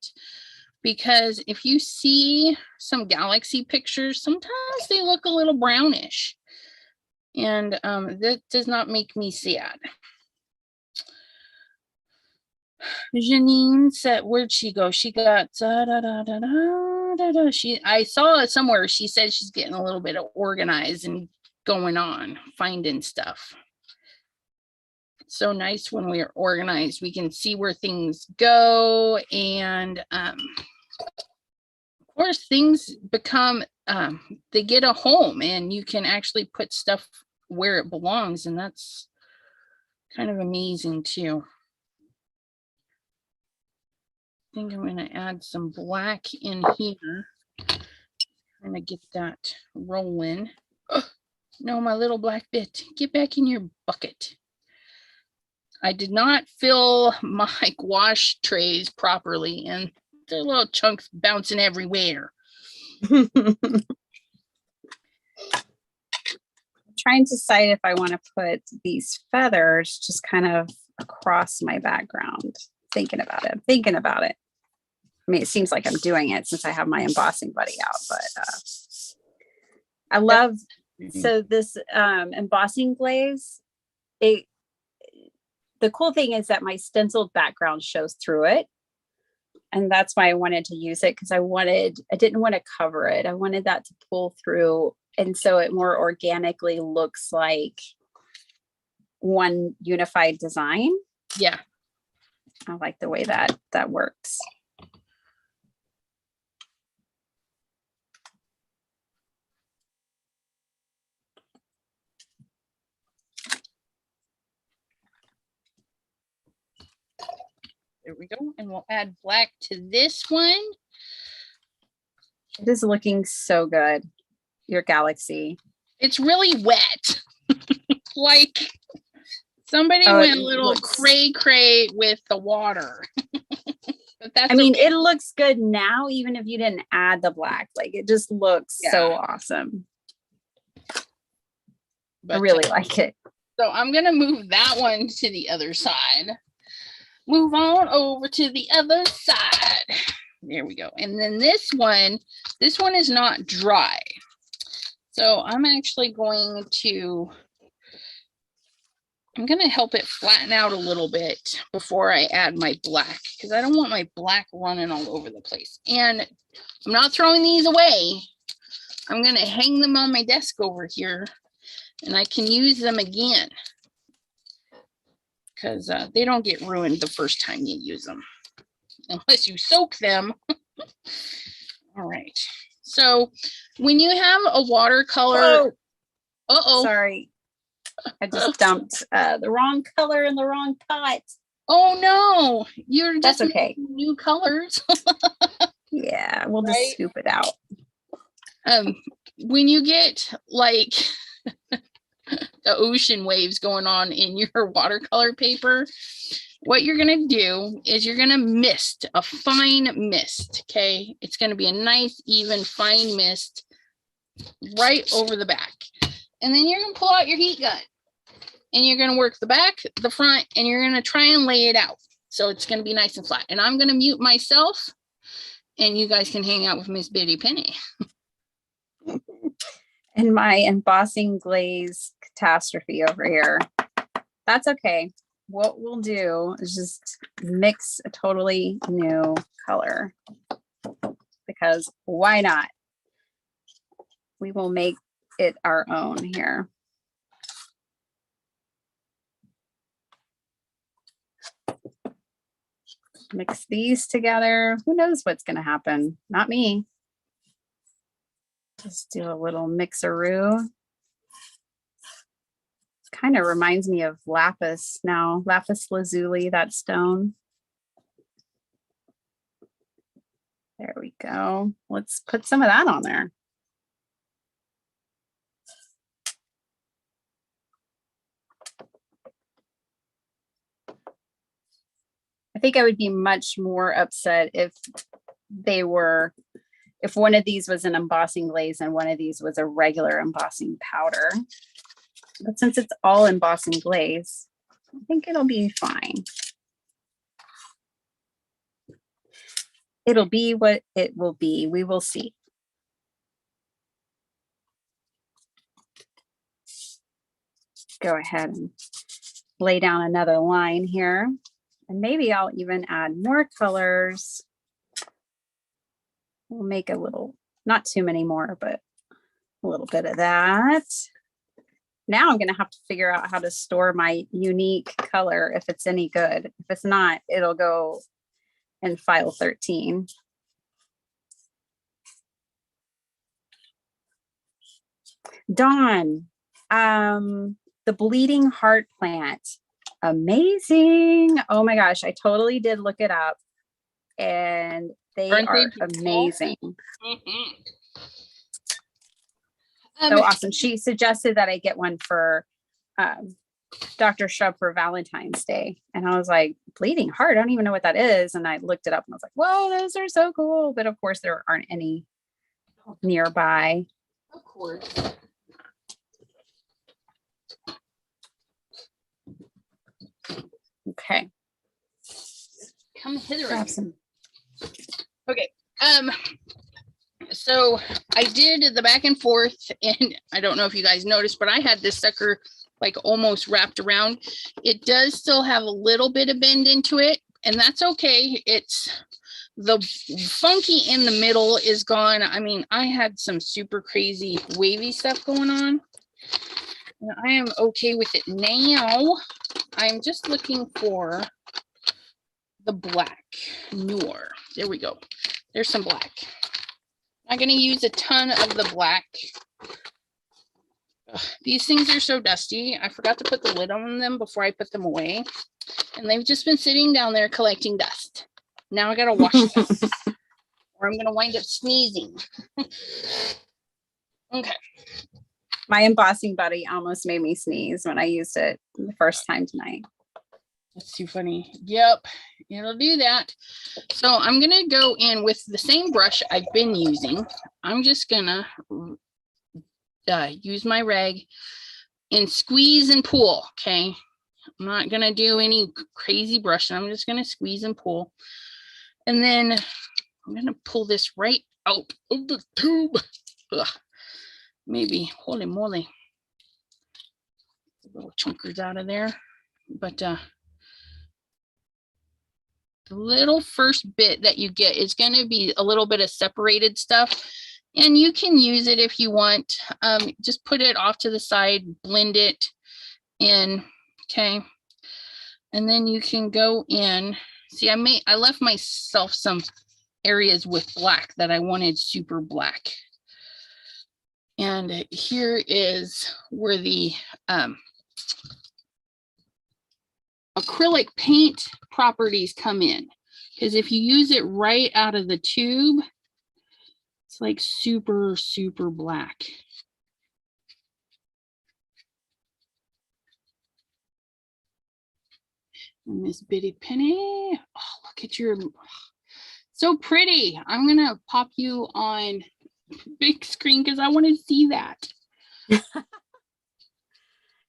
Because if you see some galaxy pictures, sometimes they look a little brownish. And that does not make me sad. Janine said, where'd she go? She got, I saw it somewhere. She said she's getting a little bit of organized and going on, finding stuff. It's so nice when we are organized. We can see where things go, and of course things become they get a home, and you can actually put stuff where it belongs, and that's kind of amazing too. I think I'm going to add some black in here, kind of get that rolling. Oh, no, my little black bit, get back in your bucket. I did not fill my gouache trays properly, and there are little chunks bouncing everywhere. I'm trying to decide if I want to put these feathers just kind of across my background. Thinking about it. I mean, it seems like I'm doing it since I have my embossing buddy out, but I love, so this embossing glaze, the cool thing is that my stenciled background shows through it. And that's why I wanted to use it, because I didn't want to cover it. I wanted that to pull through. And so it more organically looks like one unified design. Yeah. I like the way that works. There we go. And we'll add black to this one. It is looking so good. Your galaxy. It's really wet. Like somebody went a little cray with the water. But that's, I mean, okay. It looks good now, even if you didn't add the black. Like, it just looks so awesome. But I really like it. So I'm going to move that one to the other side. Move on over to the other side. There we go. And then this one is not dry. So I'm actually going to help it flatten out a little bit before I add my black, because I don't want my black running all over the place. And I'm not throwing these away. I'm going to hang them on my desk over here, and I can use them again, because they don't get ruined the first time you use them. unless you soak them. All right. So when you have a watercolor, Sorry, I just dumped the wrong color in the wrong pot. Oh no, you're just That's okay. New colors. Yeah, we'll just scoop it out. When you get like the ocean waves going on in your watercolor paper, what you're going to do is you're going to mist a fine mist. Okay. It's going to be a nice, even fine mist right over the back. And then you're going to pull out your heat gun and you're going to work the back, the front, and you're going to try and lay it out. So it's going to be nice and flat. And I'm going to mute myself and you guys can hang out with Miss Bitty Penny. And my embossing glaze catastrophe over here. That's okay. What we'll do is just mix a totally new color, because why not? We will make it our own here. Mix these together. Who knows what's going to happen? Not me. Just do a little mixeroo. Kind of reminds me of lapis now, lapis lazuli, that stone. There we go. Let's put some of that on there. I think I would be much more upset if one of these was an embossing glaze and one of these was a regular embossing powder. But since it's all embossing glaze, I think it'll be fine. It'll be what it will be. We will see. Go ahead and lay down another line here. And maybe I'll even add more colors. We'll make a little, not too many more, but a little bit of that. Now I'm going to have to figure out how to store my unique color if it's any good. If it's not, it'll go in file 13. Dawn, the bleeding heart plant. Amazing. Oh my gosh, I totally did look it up and they are amazing. Mm-hmm. So awesome. She suggested that I get one for Dr. Shrub for Valentine's Day. And I was like, bleeding heart, I don't even know what that is. And I looked it up and I was like, whoa, those are so cool. But of course, there aren't any nearby. Of course. Okay. Come hither. Grab some. Okay. So I did the back and forth, and I don't know if you guys noticed, but I had this sucker like almost wrapped around. It does still have a little bit of bend into it, and that's okay. It's the funky in the middle is gone. I mean, I had some super crazy wavy stuff going on. And I am okay with it now. I'm just looking for the black noir. There we go. There's some black. I'm going to use a ton of the black. Ugh, these things are so dusty. I forgot to put the lid on them before I put them away. And they've just been sitting down there collecting dust. Now I got to wash them or I'm going to wind up sneezing. Okay. My embossing buddy almost made me sneeze when I used it the first time tonight. That's too funny. Yep, it'll do that. So I'm going to go in with the same brush I've been using. I'm just going to use my rag and squeeze and pull, okay? I'm not going to do any crazy brushing. I'm just going to squeeze and pull. And then I'm going to pull this right out of the tube. Ugh. Maybe, holy moly, little chunkers out of there. But the little first bit that you get is going to be a little bit of separated stuff, and you can use it if you want. Just put it off to the side, blend it in, okay? And then you can go in See, I left myself some areas with black that I wanted super black. And here is where the acrylic paint properties come in. Because if you use it right out of the tube, it's like super, super black. And Miss Bitty Penny, oh, look at your, so pretty. I'm gonna pop you on big screen because I want to see that.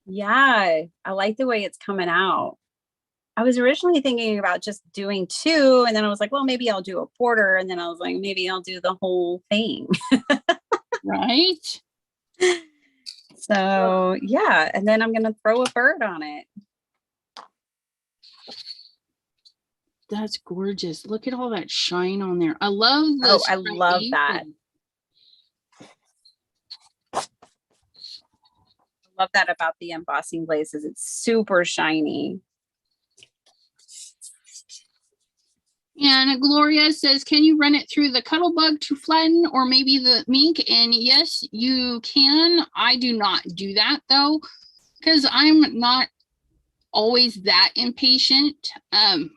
Yeah, I like the way it's coming out. I was originally thinking about just doing 2, and then I was like, well, maybe I'll do a border, and then I was like, maybe I'll do the whole thing. Right? So yeah, and then I'm gonna throw a bird on it. That's gorgeous. Look at all that shine on there. I love this. Oh, I love that. I love that about the embossing glazes. It's super shiny. And Gloria says, can you run it through the Cuttlebug to flatten or maybe the Mink? And yes, you can. I do not do that though, because I'm not always that impatient. I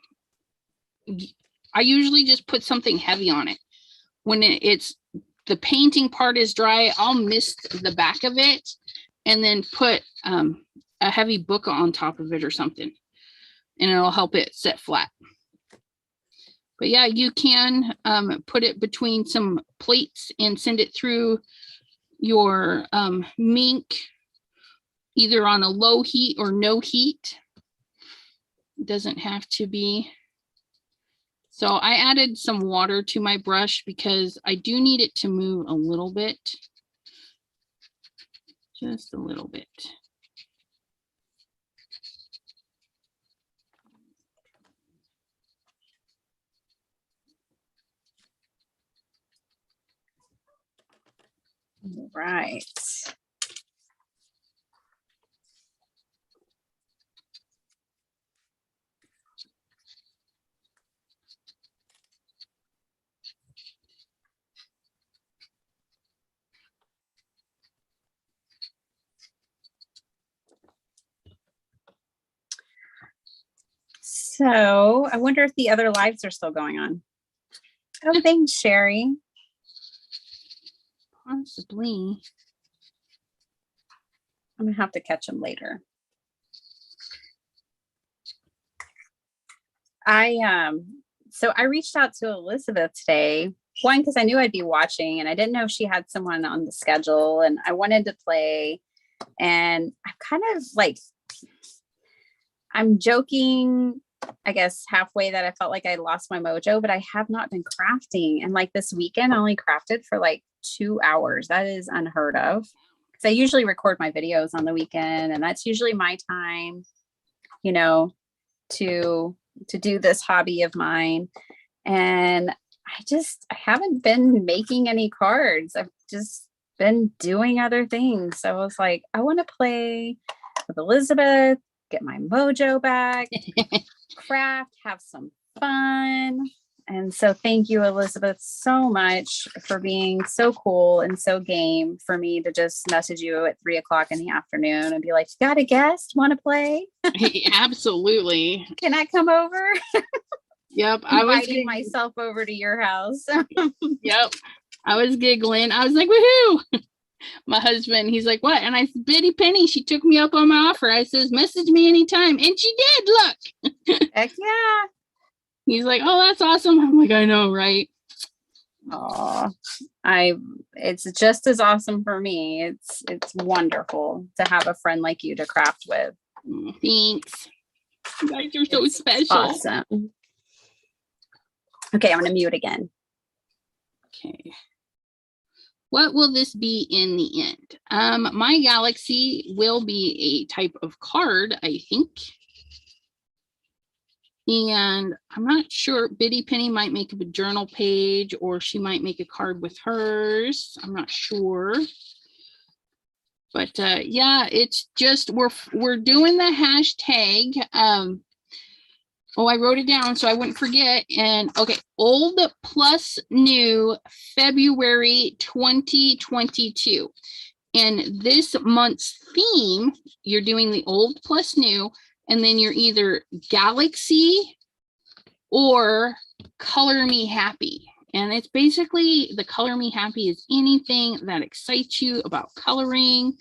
usually just put something heavy on it. When it's the painting part is dry, I'll mist the back of it and then put a heavy book on top of it or something, and it'll help it set flat. But yeah, you can put it between some plates and send it through your Mink, either on a low heat or no heat. It doesn't have to be. So I added some water to my brush because I do need it to move a little bit. Just a little bit. All right. So I wonder if the other lives are still going on. Oh, thanks, Sherry. Possibly. I'm gonna have to catch them later. So I reached out to Elizabeth today. One, because I knew I'd be watching and I didn't know if she had someone on the schedule, and I wanted to play. And I'm kind of like, I'm joking, I guess halfway, that I felt like I lost my mojo, but I have not been crafting. And like this weekend, I only crafted for like 2 hours. That is unheard of. Because I usually record my videos on the weekend, and that's usually my time, you know, to do this hobby of mine. And I haven't been making any cards. I've just been doing other things. So I was like, I want to play with Elizabeth, get my mojo back, craft, have some fun. And so thank you, Elizabeth, so much for being so cool and so game for me to just message you at 3 o'clock in the afternoon and be like, you got a guest? Want to play? Absolutely. Can I come over? Yep. I was inviting myself over to your house. Yep. I was giggling. I was like, woohoo. My husband, he's like, what? And I said, Bitty Penny, she took me up on my offer. I says, message me anytime. And she did, look. Heck yeah. He's like, oh, that's awesome. I'm like, I know, right? Oh, it's just as awesome for me. It's wonderful to have a friend like you to craft with. Thanks. You guys are so special. Awesome. Okay, I'm gonna mute again. Okay. What will this be in the end? My Galaxy will be a type of card, I think. And I'm not sure, Bitty Penny might make a journal page, or she might make a card with hers. I'm not sure. But yeah, it's just, we're doing the hashtag. Oh, I wrote it down so I wouldn't forget. And okay, old plus new, February 2022. And this month's theme, you're doing the old plus new, and then you're either galaxy or color me happy. And it's basically the color me happy is anything that excites you about coloring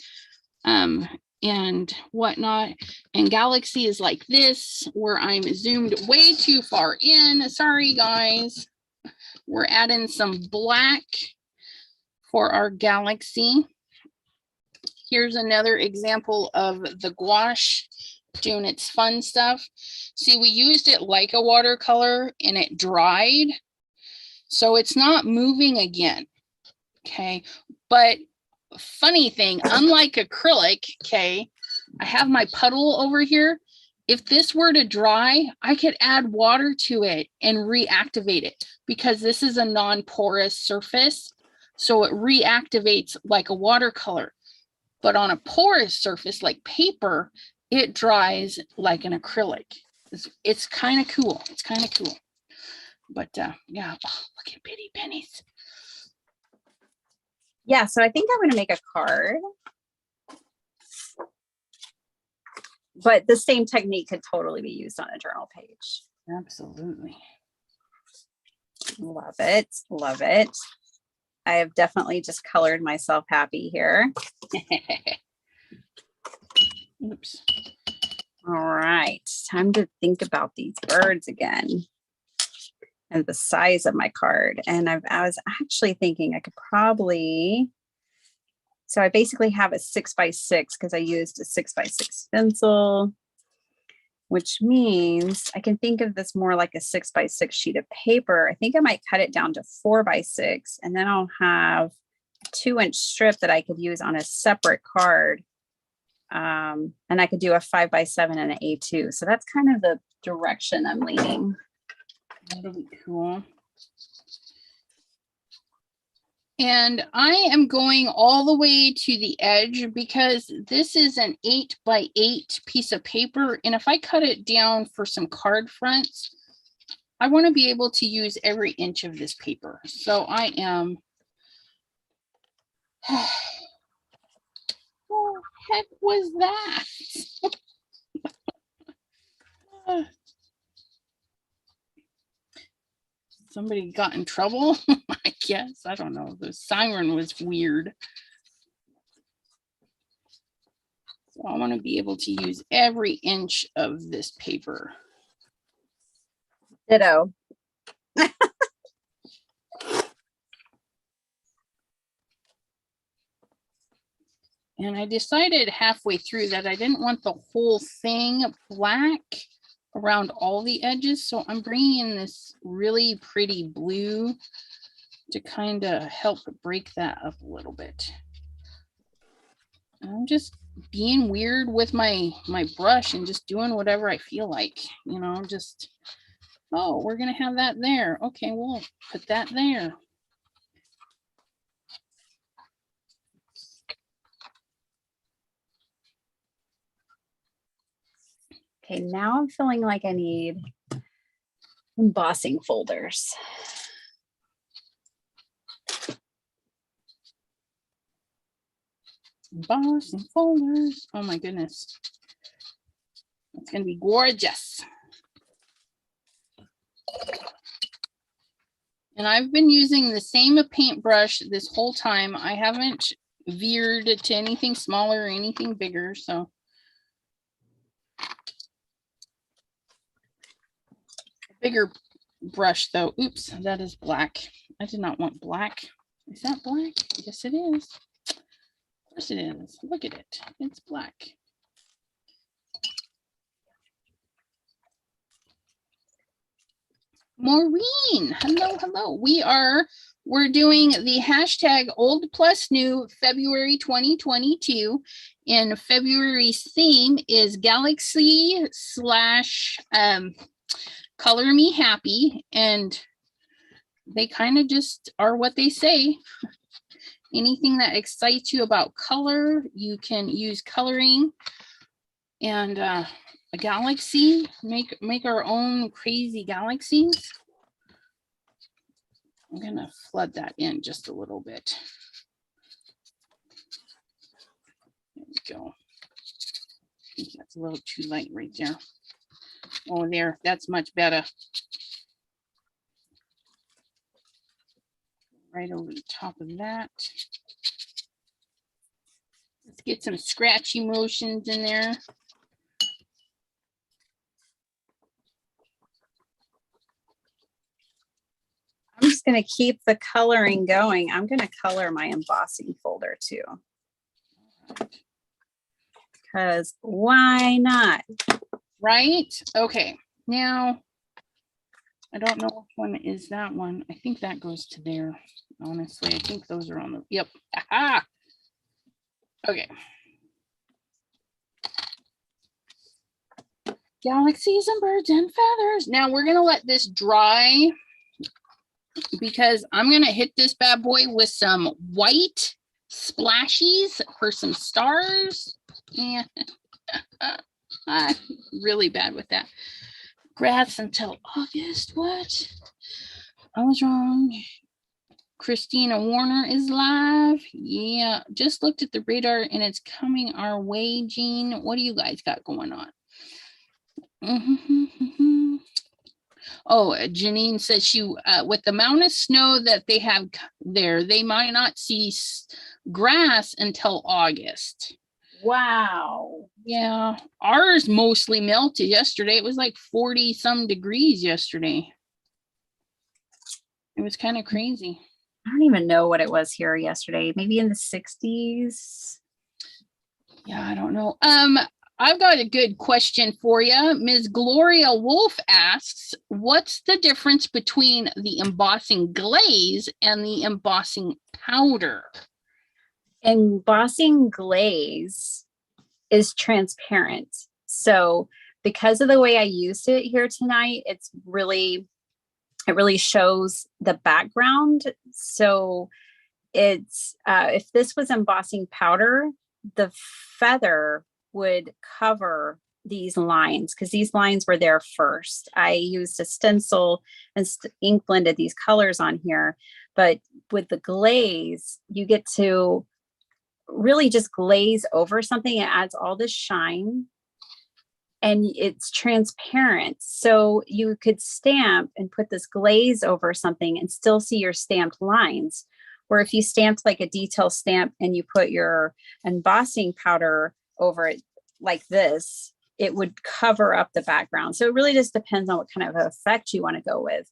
and whatnot. And galaxy is like this, where I'm zoomed way too far in. Sorry, guys. We're adding some black for our galaxy. Here's another example of the gouache doing its fun stuff. See, we used it like a watercolor and it dried. So it's not moving again. Okay. But funny thing, unlike acrylic, okay, I have my puddle over here. If this were to dry, I could add water to it and reactivate it because this is a non-porous surface. So it reactivates like a watercolor. But on a porous surface like paper, it dries like an acrylic. It's kind of cool. It's kind of cool. But yeah, oh, look at Bitty Pennies. Yeah, so I think I'm going to make a card. But the same technique could totally be used on a journal page. Absolutely. Love it. Love it. I have definitely just colored myself happy here. Oops. All right. Time to think about these birds again and the size of my card. And I was actually thinking I could probably, so I basically have a 6x6 because I used a 6x6 stencil, which means I can think of this more like a 6x6 sheet of paper. I think I might cut it down to 4x6, and then I'll have a 2-inch strip that I could use on a separate card. And I could do a 5x7 and an A2. So that's kind of the direction I'm leaning. That'll be cool. And I am going all the way to the edge because this is an 8x8 piece of paper. And if I cut it down for some card fronts, I want to be able to use every inch of this paper. So I am, what the heck was that? Somebody got in trouble, I guess. I don't know. The siren was weird. So I want to be able to use every inch of this paper. Ditto. And I decided halfway through that I didn't want the whole thing black around all the edges. So I'm bringing in this really pretty blue to kind of help break that up a little bit. I'm just being weird with my brush and just doing whatever I feel like, you know, just, oh, we're going to have that there. Okay, we'll put that there. Okay, now I'm feeling like I need embossing folders. Embossing folders. Oh my goodness. It's going to be gorgeous. And I've been using the same paintbrush this whole time. I haven't veered to anything smaller or anything bigger, so. Bigger brush though. Oops, that is black. I did not want black. Is that black? Yes, it is. Of course it is. Look at it. It's black. Maureen, hello, hello. We're doing the hashtag old plus new February 2022. And February's theme is galaxy / color me happy, and they kind of just are what they say. Anything that excites you about color, you can use coloring. And a galaxy, make our own crazy galaxies. I'm gonna flood that in just a little bit. There we go. I think that's a little too light right there. Oh, there, that's much better. Right over the top of that. Let's get some scratchy motions in there. I'm just going to keep the coloring going. I'm going to color my embossing folder too. Because why not? Right? Okay. Now, I don't know which one is that one. I think that goes to there. Honestly, I think those are on the, yep. Aha! Okay. Galaxies and birds and feathers. Now we're going to let this dry because I'm going to hit this bad boy with some white splashies for some stars. And I'm really bad with that. Grass until August. What? I was wrong. Christina Warner is live. Yeah, just looked at the radar and it's coming our way, Jean. What do you guys got going on? Oh, Janine says she, with the amount of snow that they have there, they might not see grass until August. Wow. Yeah, ours mostly melted yesterday. It was like 40 some degrees yesterday. It was kind of crazy. I don't even know what it was here yesterday. Maybe in the 60s. Yeah, I don't know. I've got a good question for you. Ms. Gloria Wolf asks, what's the difference between the embossing glaze and the embossing powder? Embossing glaze is transparent. So because of the way I used it here tonight, it really shows the background. So it's if this was embossing powder, the feather would cover these lines because these lines were there first. I used a stencil and ink blended these colors on here, but with the glaze, you get to really just glaze over something. It adds all this shine and it's transparent. So you could stamp and put this glaze over something and still see your stamped lines. Where if you stamped like a detail stamp and you put your embossing powder over it like this, it would cover up the background. So it really just depends on what kind of effect you want to go with.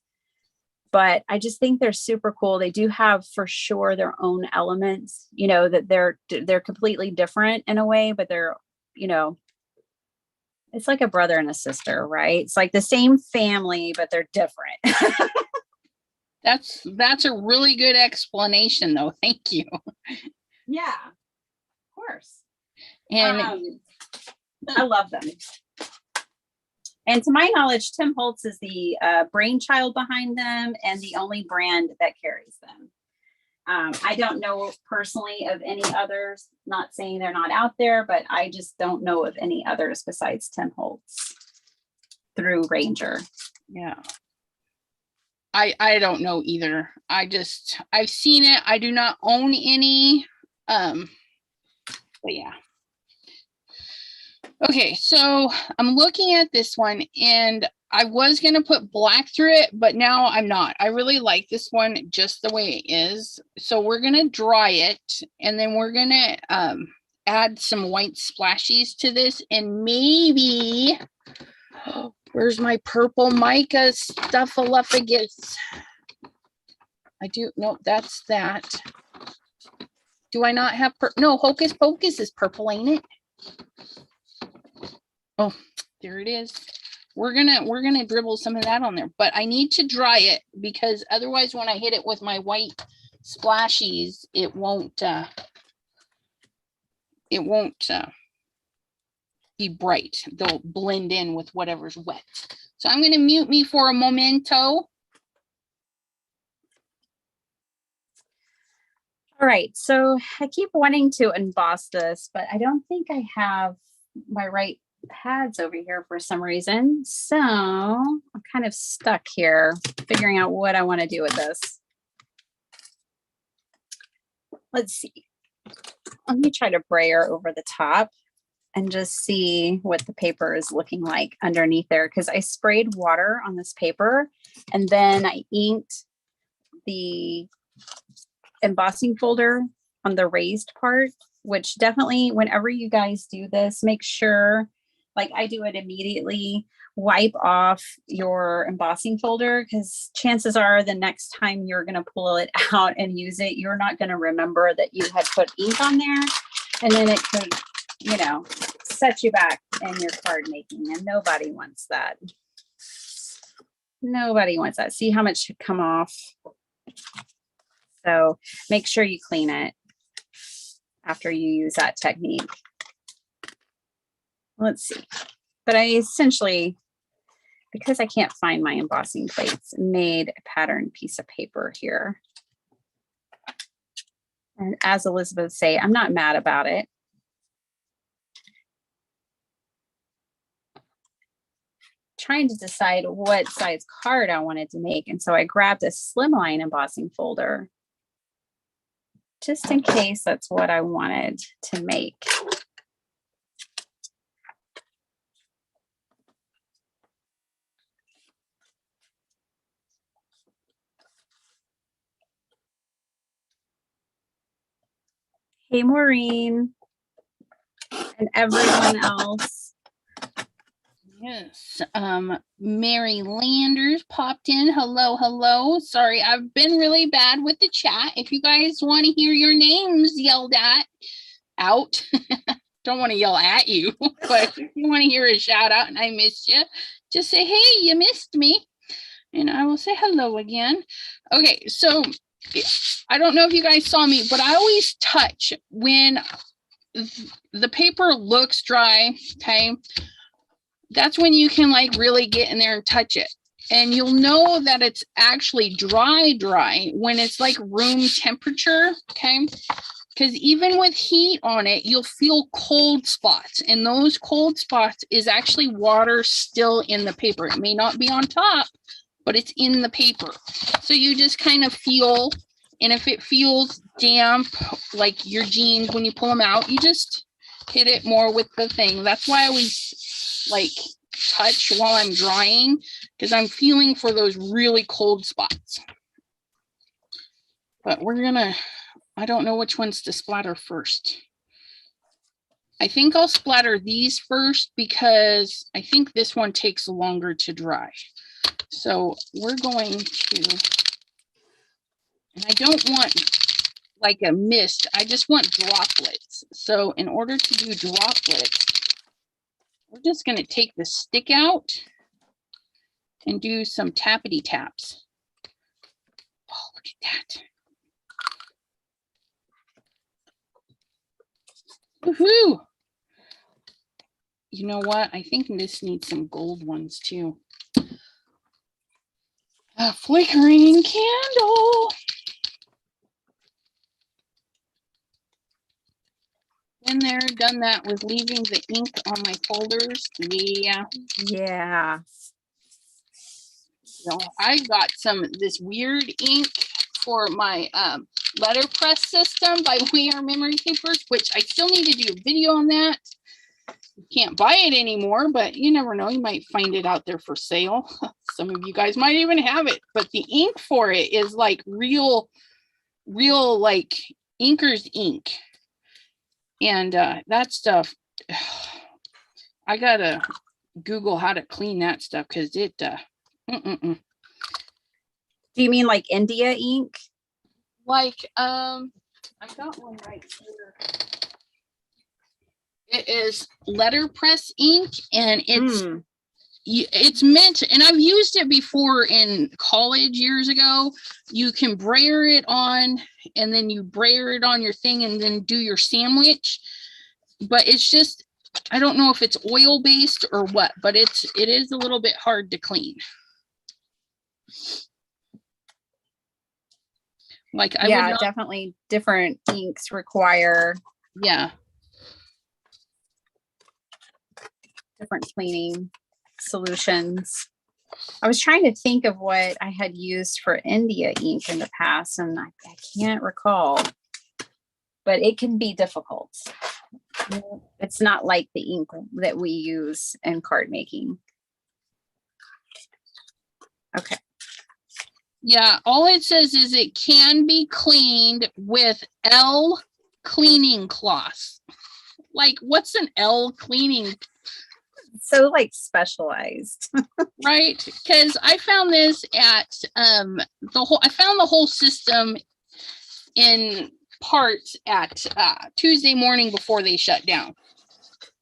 But I just think they're super cool. They do have for sure their own elements, you know, that they're completely different in a way, but they're, you know, it's like a brother and a sister, right? It's like the same family, but they're different. That's a really good explanation though. Thank you. Yeah, of course. And I love them. And to my knowledge, Tim Holtz is the brainchild behind them and the only brand that carries them. I don't know personally of any others, not saying they're not out there, but I just don't know of any others besides Tim Holtz through Ranger. Yeah. I don't know either. I've seen it. I do not own any. But yeah. Okay, so I'm looking at this one and I was going to put black through it, but now I'm not. I really like this one just the way it is. So we're going to dry it and then we're going to add some white splashies to this and maybe, where's my purple mica stuffaluffagus? I do, no, that's that. Do I not have, no, Hocus Pocus is purple, ain't it? Oh, there it is. We're gonna dribble some of that on there, but I need to dry it because otherwise when I hit it with my white splashies, it won't be bright. They'll blend in with whatever's wet. So I'm gonna mute me for a momento. All right, so I keep wanting to emboss this, but I don't think I have my right pads over here for some reason. So I'm kind of stuck here figuring out what I want to do with this. Let's see. Let me try to brayer over the top and just see what the paper is looking like underneath there, because I sprayed water on this paper and then I inked the embossing folder on the raised part, which definitely, whenever you guys do this, make sure, like I do it immediately, wipe off your embossing folder, because chances are the next time you're going to pull it out and use it, you're not going to remember that you had put ink on there, and then it could, you know, set you back in your card making, and nobody wants that. Nobody wants that. See how much should come off. So make sure you clean it after you use that technique. Let's see. But I essentially, because I can't find my embossing plates, made a pattern piece of paper here. And as Elizabeth say, I'm not mad about it. Trying to decide what size card I wanted to make. And so I grabbed a slimline embossing folder just in case that's what I wanted to make. Hey, Maureen, and everyone else. Yes. Mary Landers popped in. Hello, hello. Sorry, I've been really bad with the chat. If you guys want to hear your names yelled out, don't want to yell at you, but if you want to hear a shout out and I missed you, just say, hey, you missed me, and I will say hello again. Okay, so I don't know if you guys saw me, but I always touch when the paper looks dry. Okay, that's when you can like really get in there and touch it, and you'll know that it's actually dry when it's like room temperature. Okay, because even with heat on it, you'll feel cold spots, and those cold spots is actually water still in the paper. It may not be on top, but it's in the paper. So you just kind of feel, and if it feels damp, like your jeans, when you pull them out, you just hit it more with the thing. That's why I always like touch while I'm drying, because I'm feeling for those really cold spots. But we're gonna, I don't know which ones to splatter first. I think I'll splatter these first because I think this one takes longer to dry. So we're going to, and I don't want like a mist, I just want droplets. So in order to do droplets, we're just going to take the stick out and do some tappity taps. Oh, look at that. Woohoo! You know what? I think this needs some gold ones too. A flickering candle. Been there, done that with leaving the ink on my folders. Yeah. Yeah. So I got this weird ink for my letterpress system by We Are Memory Papers, which I still need to do a video on that. You can't buy it anymore, but you never know. You might find it out there for sale. Some of you guys might even have it, but the ink for it is like real like inker's ink. And that stuff, I gotta Google how to clean that stuff because it, Do you mean like India ink? Like, I got one right here. It is letterpress ink, and it's meant, and I've used it before in college years ago. You can brayer it on, and then you brayer it on your thing and then do your sandwich. But it's just, I don't know if it's oil based or what, but it is a little bit hard to clean. Like I would not, definitely different inks require. Yeah. different cleaning solutions. I was trying to think of what I had used for India ink in the past, and I can't recall, but it can be difficult. It's not like the ink that we use in card making. Okay. Yeah, all it says is it can be cleaned with L cleaning cloths. Like, what's an L cleaning? So like specialized. Right? Because I found this at I found the whole system in parts at Tuesday morning before they shut down.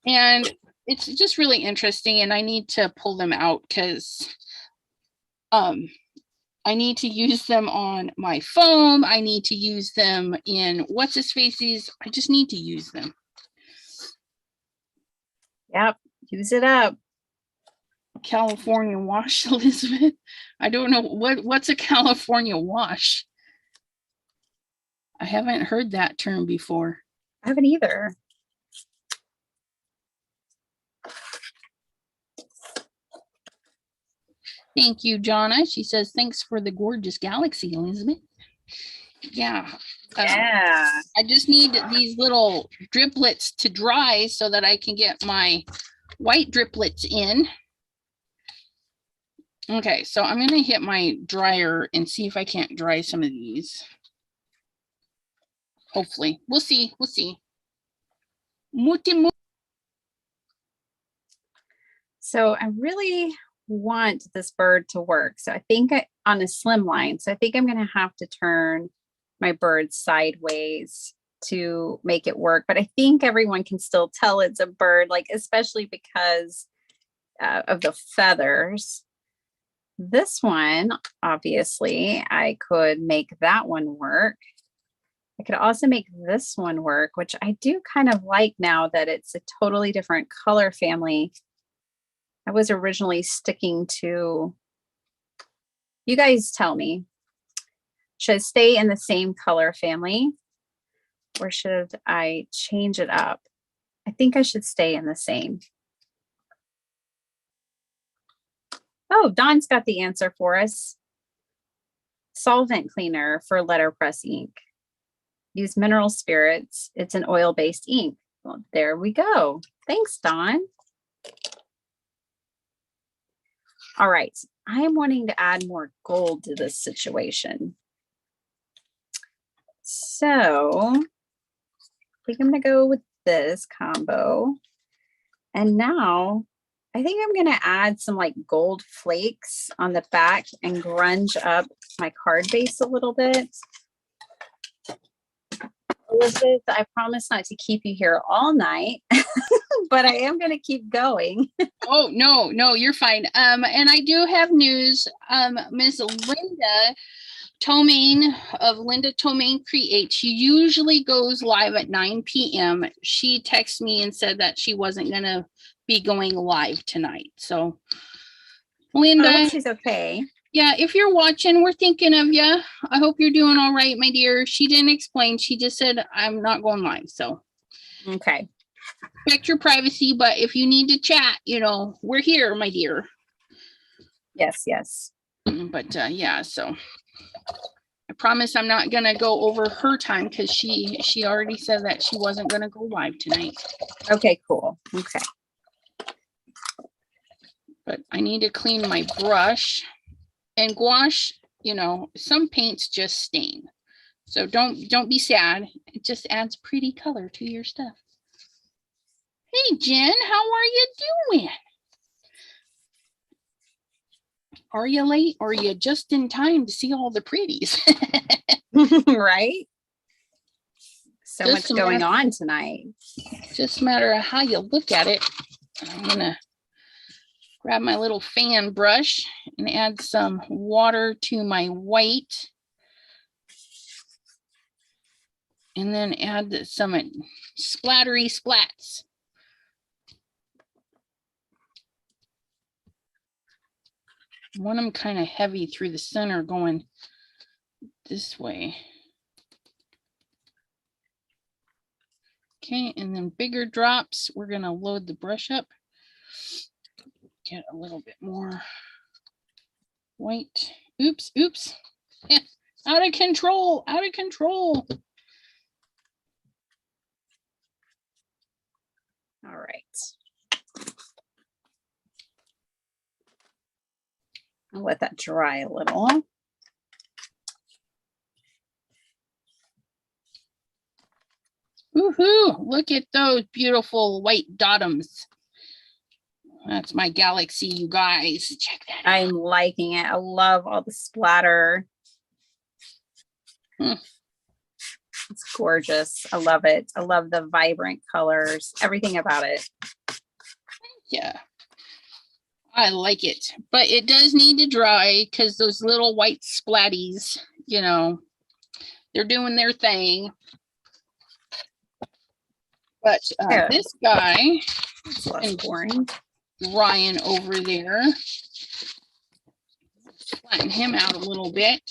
And it's just really interesting, and I need to pull them out because I need to use them on my foam. I need to use them in what's his faces. I just need to use them. Yep, use it up. California wash, Elizabeth. I don't know what's a California wash. I haven't heard that term before. I haven't either. Thank you, Jonna. She says, thanks for the gorgeous galaxy, Elizabeth. Yeah. Yeah. I just need these little driplets to dry so that I can get my white driplets in. Okay, so I'm going to hit my dryer and see if I can't dry some of these. Hopefully. We'll see. We'll see. So I really want this bird to work. So I think on a slim line. So I think I'm going to have to turn my bird sideways to make it work. But I think everyone can still tell it's a bird, like especially because of the feathers. This one, obviously, I could make that one work. I could also make this one work, which I do kind of like now that it's a totally different color family. I was originally sticking to, you guys tell me, should I stay in the same color family or should I change it up? I think I should stay in the same. Oh, Dawn's got the answer for us. Solvent cleaner for letterpress ink. Use mineral spirits. It's an oil-based ink. Well, there we go. Thanks, Dawn. All right, I am wanting to add more gold to this situation. So I think I'm going to go with this combo. And now I think I'm going to add some like gold flakes on the back and grunge up my card base a little bit. Elizabeth, I promise not to keep you here all night, but I am going to keep going. Oh, no, you're fine. And I do have news. Miss Linda Tomaine of Linda Tomaine Create. She usually goes live at 9 p.m. She texted me and said that she wasn't going to be going live tonight. So, Linda, she's okay. Yeah, if you're watching, we're thinking of you. I hope you're doing all right, my dear. She didn't explain. She just said, I'm not going live. So, okay. Respect your privacy, but if you need to chat, we're here, my dear. Yes, yes. But yeah, so I promise I'm not going to go over her time because she already said that she wasn't going to go live tonight. Okay, cool. Okay. But I need to clean my brush. And gouache, some paints just stain. So don't be sad. It just adds pretty color to your stuff. Hey, Jen, how are you doing? Are you late or are you just in time to see all the pretties? Right? So much going on tonight. Just a matter of how you look at it. I'm going to grab my little fan brush and add some water to my white. And then add some splattery splats. I want them kind of heavy through the center going this way. Okay, and then bigger drops. We're going to load the brush up. Get a little bit more white. Oops, oops. Out of control, out of control. All right. I'll let that dry a little. Woohoo! Look at those beautiful white dotums. That's my galaxy, you guys. Check that out. I'm liking it. I love all the splatter. It's gorgeous. I love it. I love the vibrant colors, everything about it. Yeah, I like it, but it does need to dry because those little white splatties, you know, they're doing their thing. But Yeah. this guy It's less boring. drying over there. Flatten him out a little bit.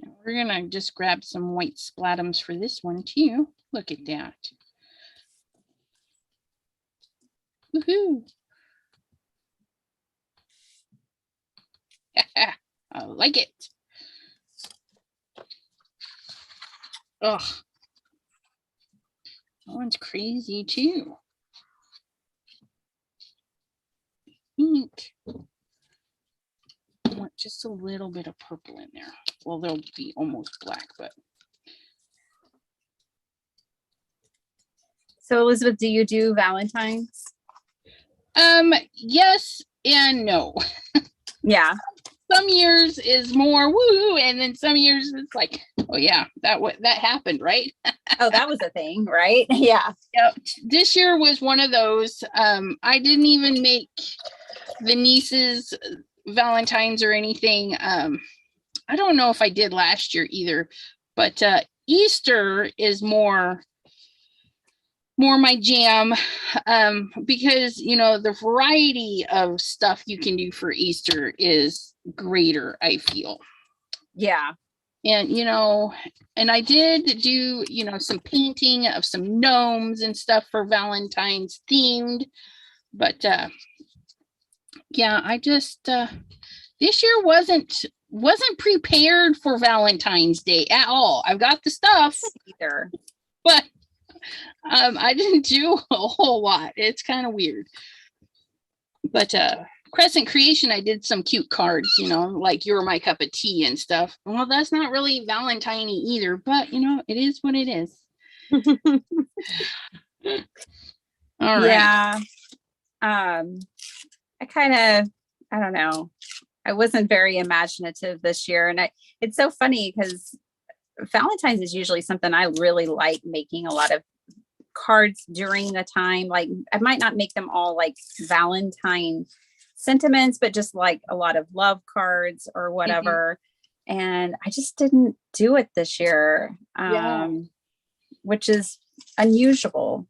And we're gonna just grab some white splatums for this one too. Look at that. Woohoo! I like it. Ugh. That one's crazy too. Pink. I want just a little bit of purple in there. Well, they'll be almost black, but. So Elizabeth, do you do Valentine's? Yes and no. Yeah. Some years is more woo, and then some years it's like, oh yeah, that happened, right? Oh, that was a thing, right? Yeah. Yep. This year was one of those. I didn't even make the nieces Valentine's or anything. I don't know if I did last year either, but Easter is more my jam, because you know the variety of stuff you can do for Easter is greater, I feel. Yeah. And you know, and I did do, you know, some painting of some gnomes and stuff for Valentine's themed, but yeah, I just this year wasn't prepared for Valentine's Day at all. I've got the stuff Either. but I didn't do a whole lot. It's kind of weird. But Crescent Creation, I did some cute cards, you know, like "You're My Cup of Tea" and stuff. Well, that's not really Valentine-y either, but you know, it is what it is. All right. Yeah. I don't know. I wasn't very imaginative this year. And it's so funny because Valentine's is usually something I really like making a lot of cards during the time. Like I might not make them all like Valentine sentiments, but just like a lot of love cards or whatever. Mm-hmm. And I just didn't do it this year, which is unusual.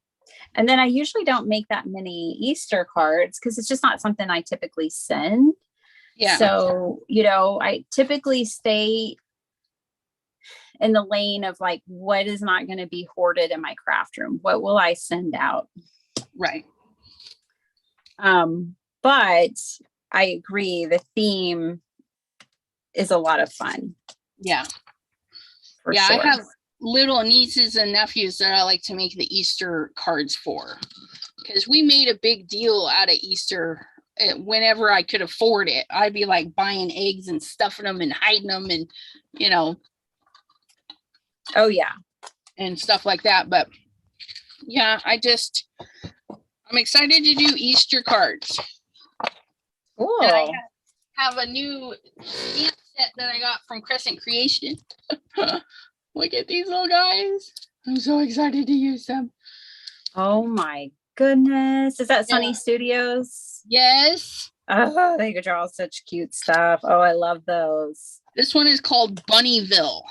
And then I usually don't make that many Easter cards because it's just not something I typically send. Yeah. So, you know, I typically stay in the lane of like, what is not going to be hoarded in my craft room? What will I send out? Right. But I agree. The theme is a lot of fun. Yeah. Sure. I have little nieces and nephews that I like to make the Easter cards for, because we made a big deal out of Easter. Whenever I could afford it, I'd be like buying eggs and stuffing them and hiding them and, you know. Oh yeah. And stuff like that. But yeah, I'm excited to do Easter cards. Cool. And I have a new stamp set that I got from Crescent Creation. Look at these little guys. I'm so excited to use them. Oh my goodness. Is that Sunny Studios? Yes. Oh, they could draw such cute stuff. Oh, I love those. This one is called Bunnyville.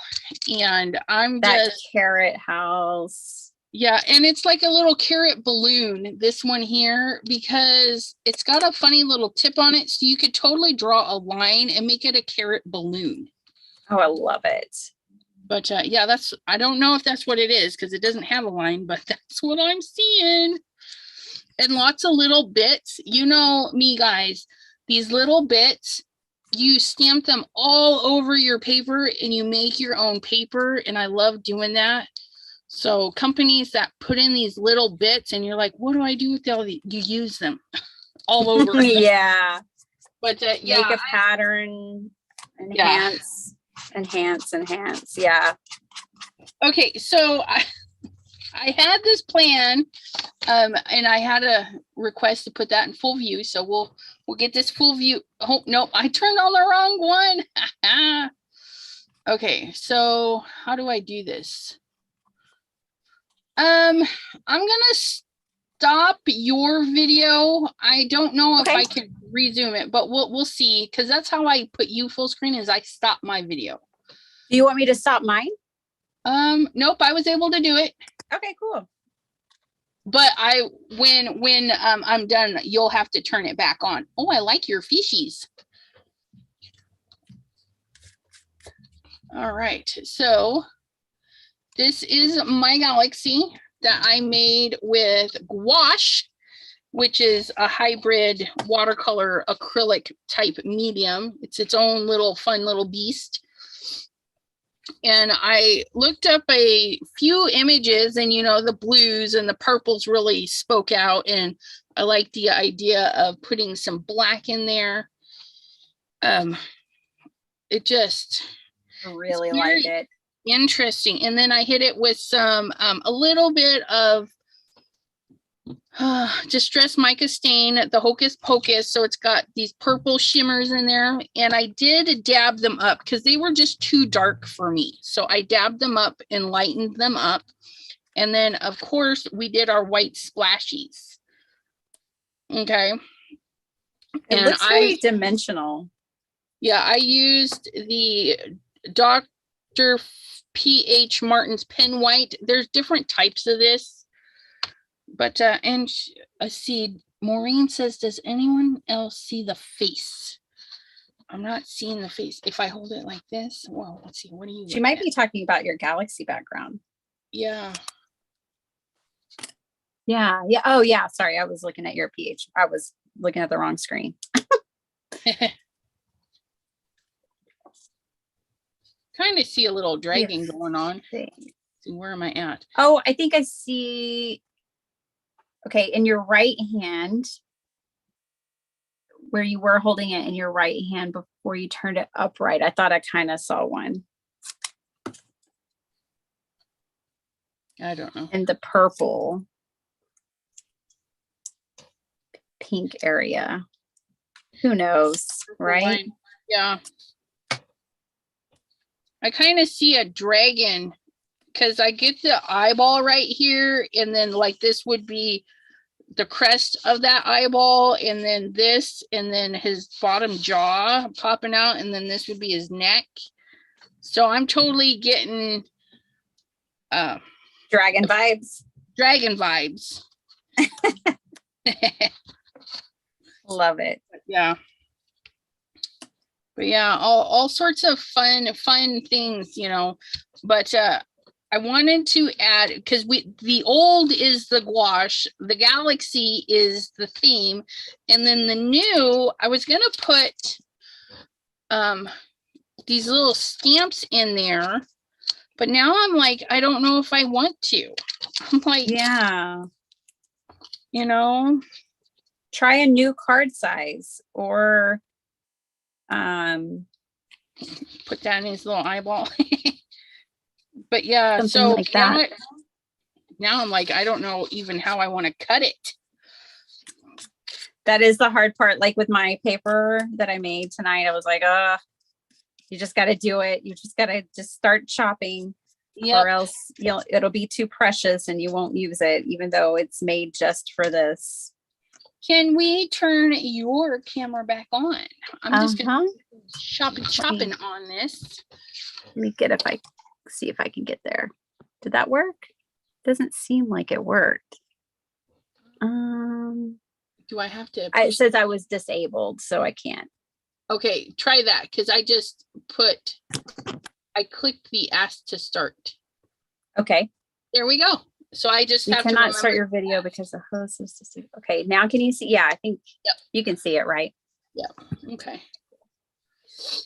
And I'm that carrot house. Yeah, and it's like a little carrot balloon, this one here, because it's got a funny little tip on it. So you could totally draw a line and make it a carrot balloon. Oh, I love it. But yeah, I don't know if that's what it is because it doesn't have a line, but that's what I'm seeing. And lots of little bits. You know me, guys, these little bits, you stamp them all over your paper and you make your own paper. And I love doing that. So companies that put in these little bits and you're like, what do I do with all these? You use them all over. Yeah. But yeah. Make a pattern, enhance. Yeah. Okay, so I had this plan, and I had a request to put that in full view. So we'll get this full view. Oh nope, I turned on the wrong one. Okay, so how do I do this? I'm gonna stop your video. I don't know if I can resume it, but we'll see, because that's how I put you full screen, is I stop my video. Do you want me to stop mine? Nope, I was able to do it. Okay, cool. But when I'm done, you'll have to turn it back on. Oh, I like your fishies. All right, so this is my galaxy that I made with gouache, which is a hybrid watercolor acrylic type medium. It's its own little fun little beast. And I looked up a few images, and the blues and the purples really spoke out, and I like the idea of putting some black in there. It just really like it. Interesting. And then I hit it with some a little bit of distressed mica stain, the Hocus Pocus, so it's got these purple shimmers in there, and I did dab them up because they were just too dark for me, so I dabbed them up and lightened them up. And then of course we did our white splashies. Okay, it looks very dimensional. Yeah, I used the Dr. P.H. Martin's pen white. There's different types of this. But and I see Maureen says, does anyone else see the face? I'm not seeing the face. If I hold it like this, well, let's see. What do you? She might be talking about your galaxy background. Yeah. Yeah. Oh, yeah. Sorry, I was looking at your PH. I was looking at the wrong screen. Kind of see a little dragging going on. See, where am I at? Oh, I think I see. Okay, in your right hand, where you were holding it in your right hand before you turned it upright, I thought I kind of saw one. I don't know. In the purple, pink area. Who knows, right? Yeah. I kind of see a dragon, because I get the eyeball right here, and then like this would be the crest of that eyeball, and then this, and then his bottom jaw popping out, and then this would be his neck. So I'm totally getting dragon vibes. Dragon vibes. Love it. Yeah. But yeah, all sorts of fun things, but I wanted to add, because the old is the gouache, the galaxy is the theme, and then the new, I was gonna put these little stamps in there, but now I'm like, I don't know if I want to. I'm like, yeah, try a new card size, or put that in his little eyeball. But yeah, something so like that. Now I'm like, I don't know even how I want to cut it. That is the hard part. Like with my paper that I made tonight, I was like, you just got to do it. You just got to start chopping, or else it'll be too precious and you won't use it, even though it's made just for this. Can we turn your camera back on? I'm just going to chopping on this. Let me see if I can get there. Did that work? Doesn't seem like it worked. Do I have to? It says I was disabled, so I can't. Okay, try that, because I just put I clicked the ask to start. Okay. There we go. So I just You have to cannot start remember your video because the host is just okay. Now can you see? Yeah, I think you can see it, right? Yeah. Okay.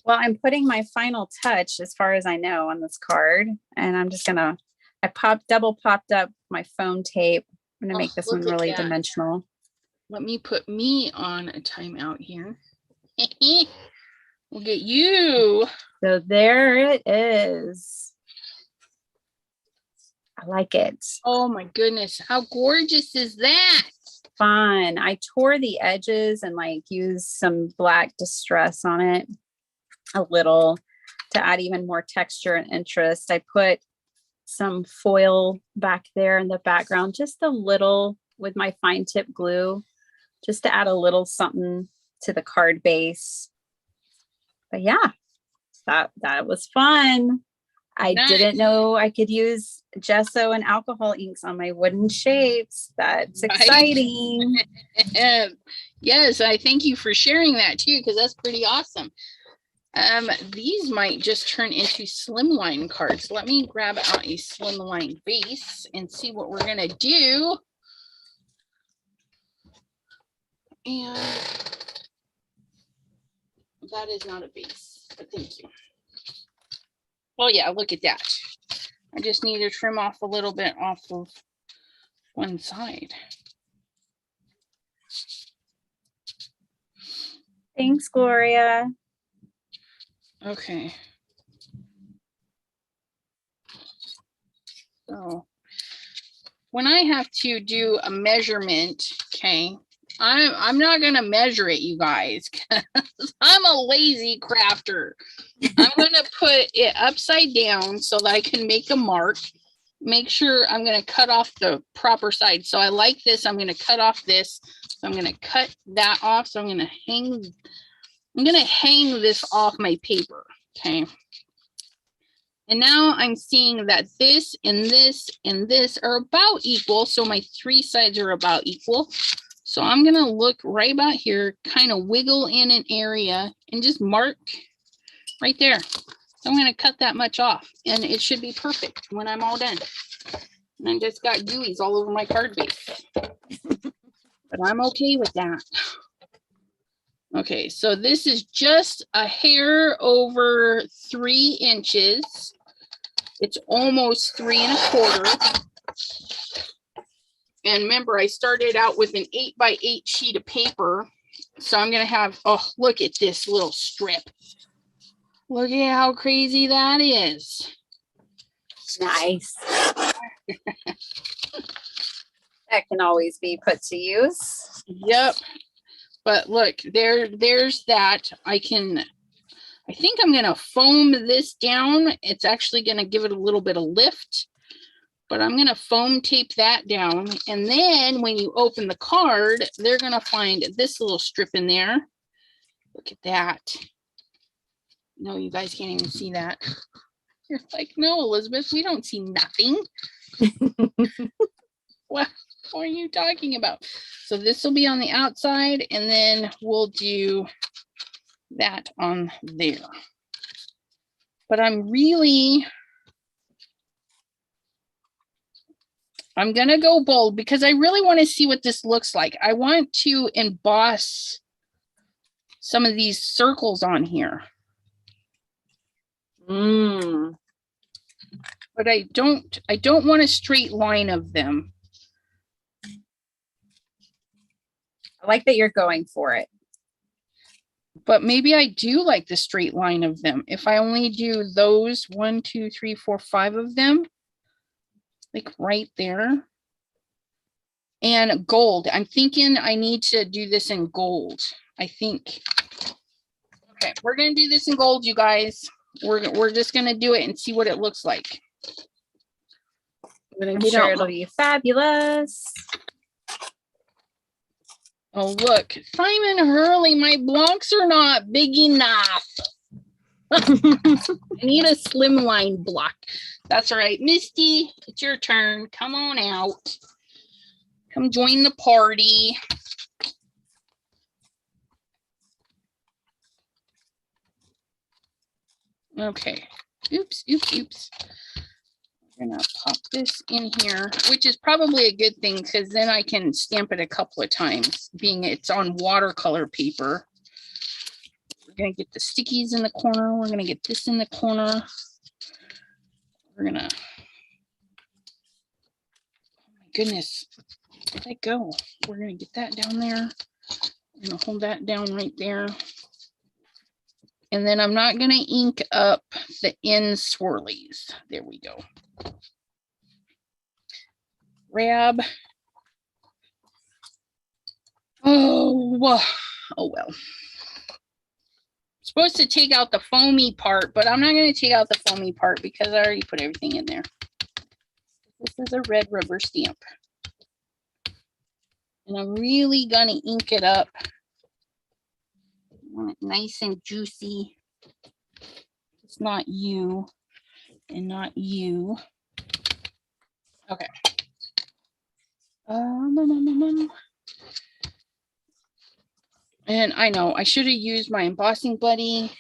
Well, I'm putting my final touch as far as I know on this card, and I'm just gonna. I double popped up my foam tape. I'm gonna make this one really dimensional. Let me put me on a timeout here. We'll get you. So there it is. I like it. Oh my goodness. How gorgeous is that? Fun. I tore the edges and like used some black distress on it a little to add even more texture and interest. I put some foil back there in the background, just a little with my fine tip glue, just to add a little something to the card base. But yeah, that was fun. I didn't know I could use gesso and alcohol inks on my wooden shapes. That's exciting. Yes, I thank you for sharing that too, because that's pretty awesome. These might just turn into slimline cards. Let me grab out a slimline base and see what we're gonna do. And that is not a base, but thank you. Well, yeah, look at that. I just need to trim off a little bit off of one side. Thanks, Gloria. Okay. So when I have to do a measurement, okay, I'm not gonna measure it, you guys, because I'm a lazy crafter. I'm gonna put it upside down so that I can make a mark. Make sure I'm gonna cut off the proper side. So I like this. I'm gonna cut off this. So I'm gonna cut that off. So I'm gonna hang this off my paper. Okay. And now I'm seeing that this and this and this are about equal. So my three sides are about equal. So I'm going to look right about here, kind of wiggle in an area and just mark right there. So I'm going to cut that much off and it should be perfect when I'm all done. And I just got gooeys all over my card base. But I'm okay with that. Okay, so this is just a hair over 3 inches. It's almost 3 1/4. And remember, I started out with an 8x8 sheet of paper. So I'm going to have, oh, look at this little strip. Look at how crazy that is. Nice. That can always be put to use. Yep. But look, there's that. I think I'm going to foam this down. It's actually going to give it a little bit of lift. But I'm going to foam tape that down. And then when you open the card, they're going to find this little strip in there. Look at that. No, you guys can't even see that. You're like, no, Elizabeth, we don't see nothing. What are you talking about? So this will be on the outside, and then we'll do that on there. But I'm going to go bold because I really want to see what this looks like. I want to emboss some of these circles on here. But I don't want a straight line of them. I like that you're going for it. But maybe I do like the straight line of them. If I only do those 1, 2, 3, 4, 5 of them, like right there. And gold. I'm thinking I need to do this in gold. I think. Okay, we're going to do this in gold, you guys. We're just going to do it and see what it looks like. I'm sure it'll be fabulous. Oh, look, Simon Hurley, my blocks are not big enough. I need a slimline block. That's all right. Misty, it's your turn. Come on out. Come join the party. Okay. Oops, oops, oops. I'm gonna pop this in here, which is probably a good thing because then I can stamp it a couple of times, being it's on watercolor paper. We're gonna get the stickies in the corner. We're gonna get this in the corner. We're gonna, oh my goodness, where'd that go? We're gonna get that down there. I'm gonna hold that down right there. And then I'm not gonna ink up the end swirlies. There we go. Grab. Oh well. Supposed to take out the foamy part, but I'm not going to take out the foamy part because I already put everything in there. This is a red rubber stamp. And I'm really going to ink it up. I want it nice and juicy. It's not you and not you. Okay. And I know I should have used my embossing buddy,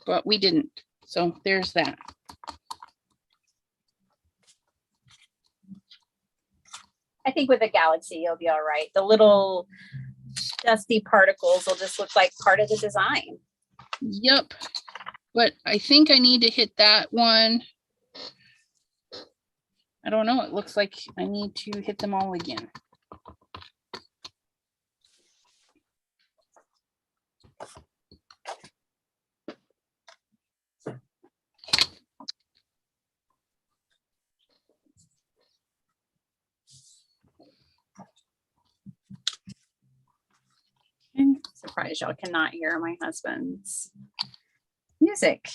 but we didn't. So there's that. I think with the Galaxy, you'll be all right. The little dusty particles will just look like part of the design. Yep. But I think I need to hit that one. I don't know. It looks like I need to hit them all again. I'm surprised y'all cannot hear my husband's music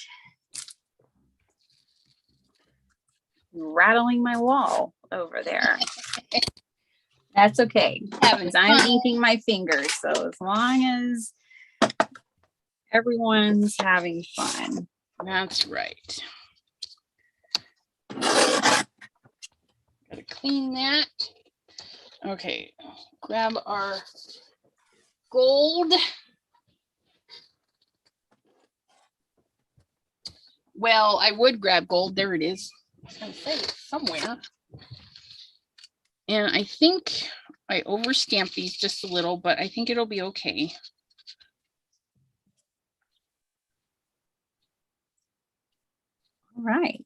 rattling my wall over there. That's okay, because I'm inking my fingers. So as long as everyone's having fun. That's right. Gotta clean that. Okay, grab our gold. Well, I would grab gold. There it is. I was gonna say it's somewhere. And I think I overstamped these just a little, but I think it'll be okay. All right.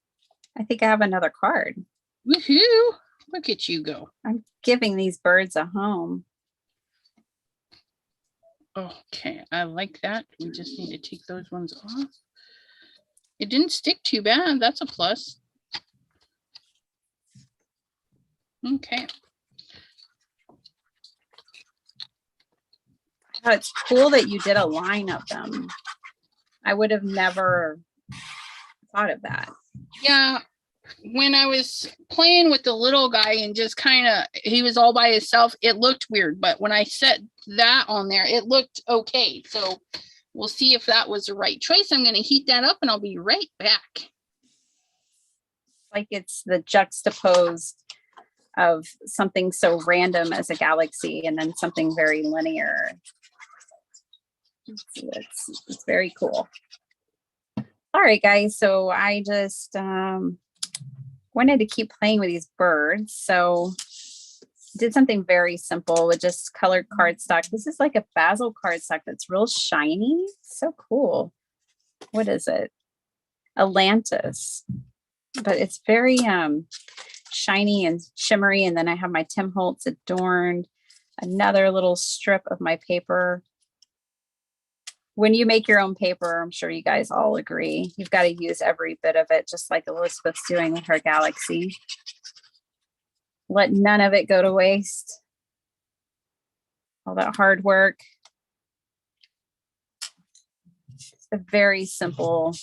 I think I have another card. Woohoo! Look at you go. I'm giving these birds a home. Okay, I like that. We just need to take those ones off. It didn't stick too bad. That's a plus. Okay. Oh, it's cool that you did a line of them. I would have never thought of that. Yeah, when I was playing with the little guy and just kind of, he was all by himself, it looked weird. But when I set that on there, it looked okay. So we'll see if that was the right choice. I'm going to heat that up and I'll be right back. Like it's the juxtaposed of something so random as a galaxy and then something very linear. It's very cool. All right, guys. So I just wanted to keep playing with these birds. So did something very simple with just colored cardstock. This is like a basil cardstock that's real shiny. So cool. What is it? Atlantis. But it's very shiny and shimmery. And then I have my Tim Holtz adorned. Another little strip of my paper. When you make your own paper, I'm sure you guys all agree, you've got to use every bit of it, just like Elizabeth's doing with her galaxy. Let none of it go to waste. All that hard work. It's a very simple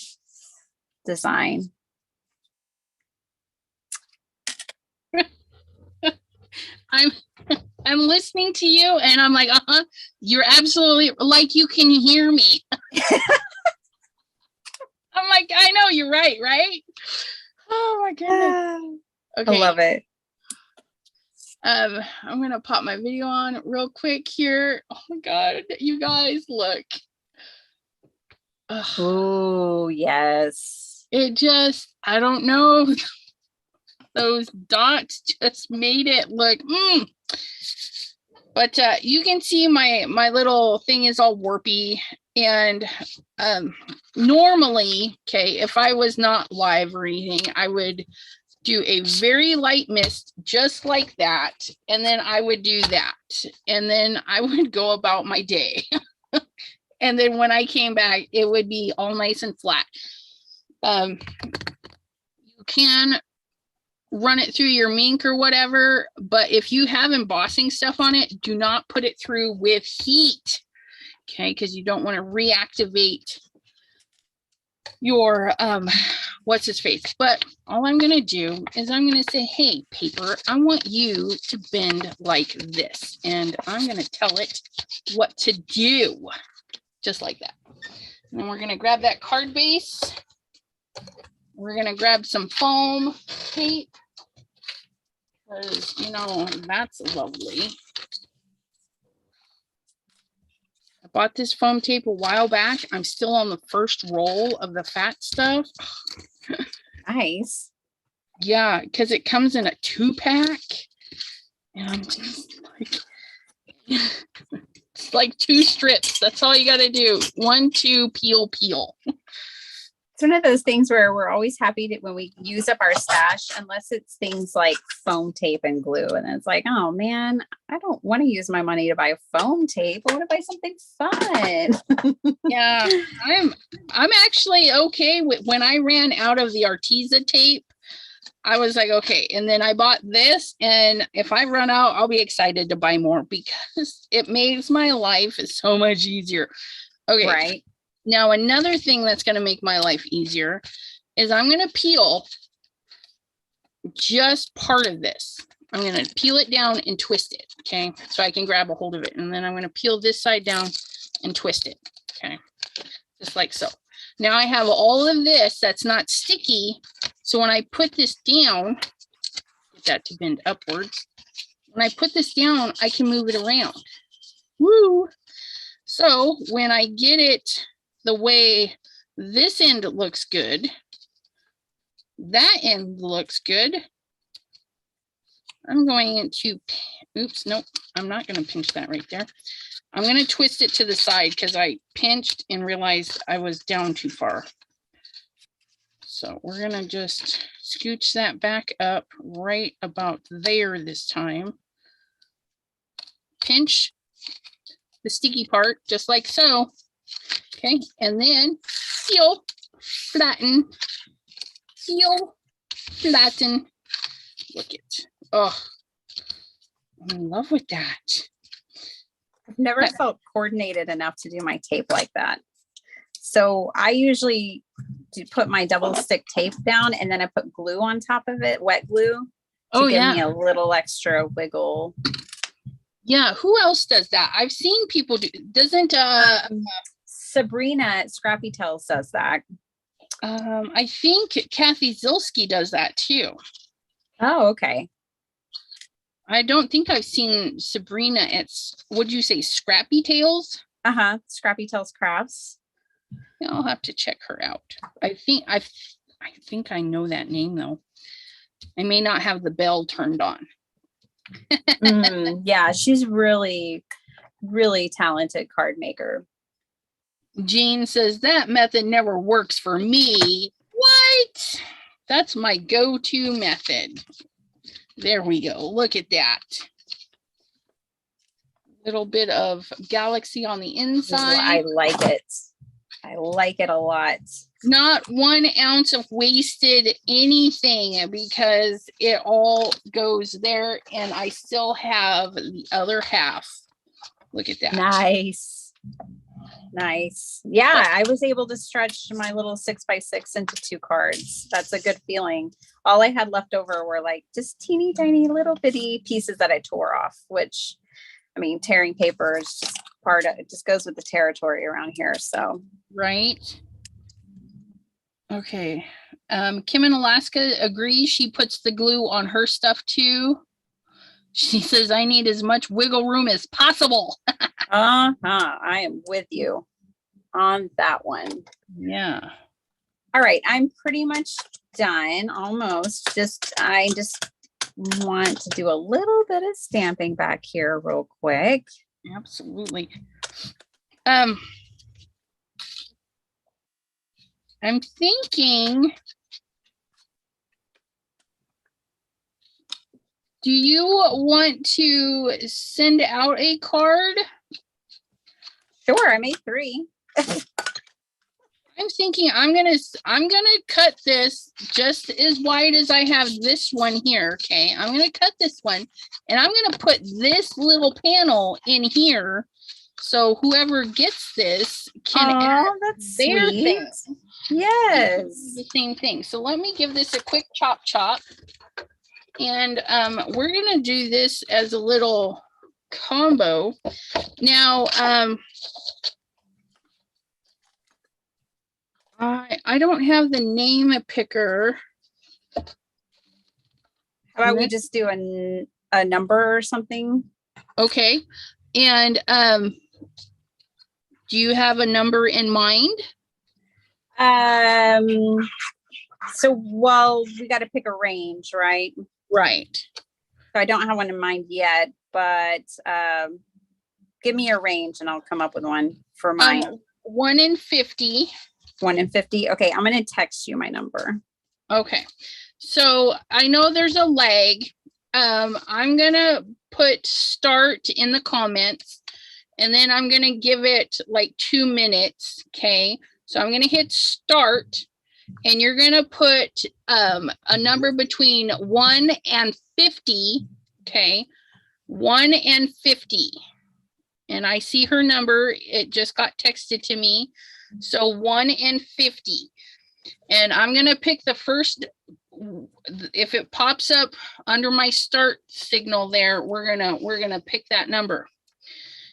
design. I'm listening to you and I'm like, you're absolutely like, you can hear me. I'm like, I know you're right? Oh my goodness. Okay. I love it. I'm gonna pop my video on real quick here. Oh my God, you guys look. Oh, yes. it just, I don't know. Those dots just made it look, But you can see my little thing is all warpy. And normally, okay, if I was not live or anything, I would do a very light mist just like that. And then I would do that. And then I would go about my day. And then when I came back, it would be all nice and flat. You can run it through your mink or whatever, but if you have embossing stuff on it, do not put it through with heat, okay? Because you don't want to reactivate your what's his face. But all I'm going to do is I'm going to say, hey, paper, I want you to bend like this, and I'm going to tell it what to do, just like that. And then we're going to grab that card base. We're going to grab some foam tape, because, you know, that's lovely. I bought this foam tape a while back. I'm still on the first roll of the fat stuff. Nice. Yeah, because it comes in a 2-pack. And I'm just like, it's like 2 strips. That's all you got to do. 1, 2, peel, peel. It's one of those things where we're always happy that when we use up our stash, unless it's things like foam tape and glue. And it's like, oh man, I don't want to use my money to buy foam tape. I want to buy something fun. Yeah, I'm actually okay with when I ran out of the Arteza tape. I was like, okay. And then I bought this, and if I run out, I'll be excited to buy more because it makes my life so much easier. Okay. Right. Now, another thing that's going to make my life easier is I'm going to peel just part of this. I'm going to peel it down and twist it, okay? So I can grab a hold of it. And then I'm going to peel this side down and twist it, okay? Just like so. Now I have all of this that's not sticky. So when I put this down, get that to bend upwards. When I put this down, I can move it around. Woo! So when I get it the way this end looks good, that end looks good, I'm going to, oops, nope, I'm not going to pinch that right there. I'm going to twist it to the side because I pinched and realized I was down too far. So we're going to just scooch that back up right about there this time. Pinch the sticky part just like so. Okay, and then peel, flatten, peel, flatten. Look it. Oh, I'm in love with that. I've never felt coordinated enough to do my tape like that. So I usually do put my double stick tape down, and then I put glue on top of it, wet glue, to give me a little extra wiggle. Yeah, who else does that? I've seen people do. Doesn't Sabrina at Scrappy Tales does that. I think Kathy Zilski does that too. Oh, okay. I don't think I've seen Sabrina at, what'd you say, Scrappy Tales? Scrappy Tales Crafts. Yeah, I'll have to check her out. I think I know that name though. I may not have the bell turned on. Yeah, she's really, really talented card maker. Jean says that method never works for me. What? That's my go-to method. There we go. Look at that. Little bit of galaxy on the inside. I like it. I like it a lot. Not 1 ounce of wasted anything because it all goes there, and I still have the other half. Look at that. Nice. Yeah, I was able to stretch my little 6x6 into 2 cards. That's a good feeling. All I had left over were like just teeny tiny little bitty pieces that I tore off, which, I mean, tearing paper is just part of it, just goes with the territory around here. So, right. Okay. Kim in Alaska agrees. She puts the glue on her stuff too. She says, I need as much wiggle room as possible. I am with you on that one. Yeah. All right, I'm pretty much done, almost. I just want to do a little bit of stamping back here real quick. Absolutely. I'm thinking, do you want to send out a card? Sure, I made 3. I'm thinking I'm gonna cut this just as wide as I have this one here. Okay, I'm gonna cut this one, and I'm gonna put this little panel in here, so whoever gets this can add that's their sweet. thing. Yes, the same thing. So let me give this a quick chop, and we're gonna do this as a little combo. Now, I don't have the name picker. How about we just do a number or something? Okay. And do you have a number in mind? So, well, we got to pick a range, right? Right. So I don't have one in mind yet, but give me a range and I'll come up with one for mine. 1 in 50. 1 in 50. Okay, I'm going to text you my number. Okay. So I know there's a lag. I'm going to put start in the comments, and then I'm going to give it like 2 minutes. Okay. So I'm going to hit start, and you're going to put a number between 1 and 50. Okay. 1 and 50. And I see her number. It just got texted to me. So 1 and 50. And I'm going to pick the first. If it pops up under my start signal there, we're going to pick that number.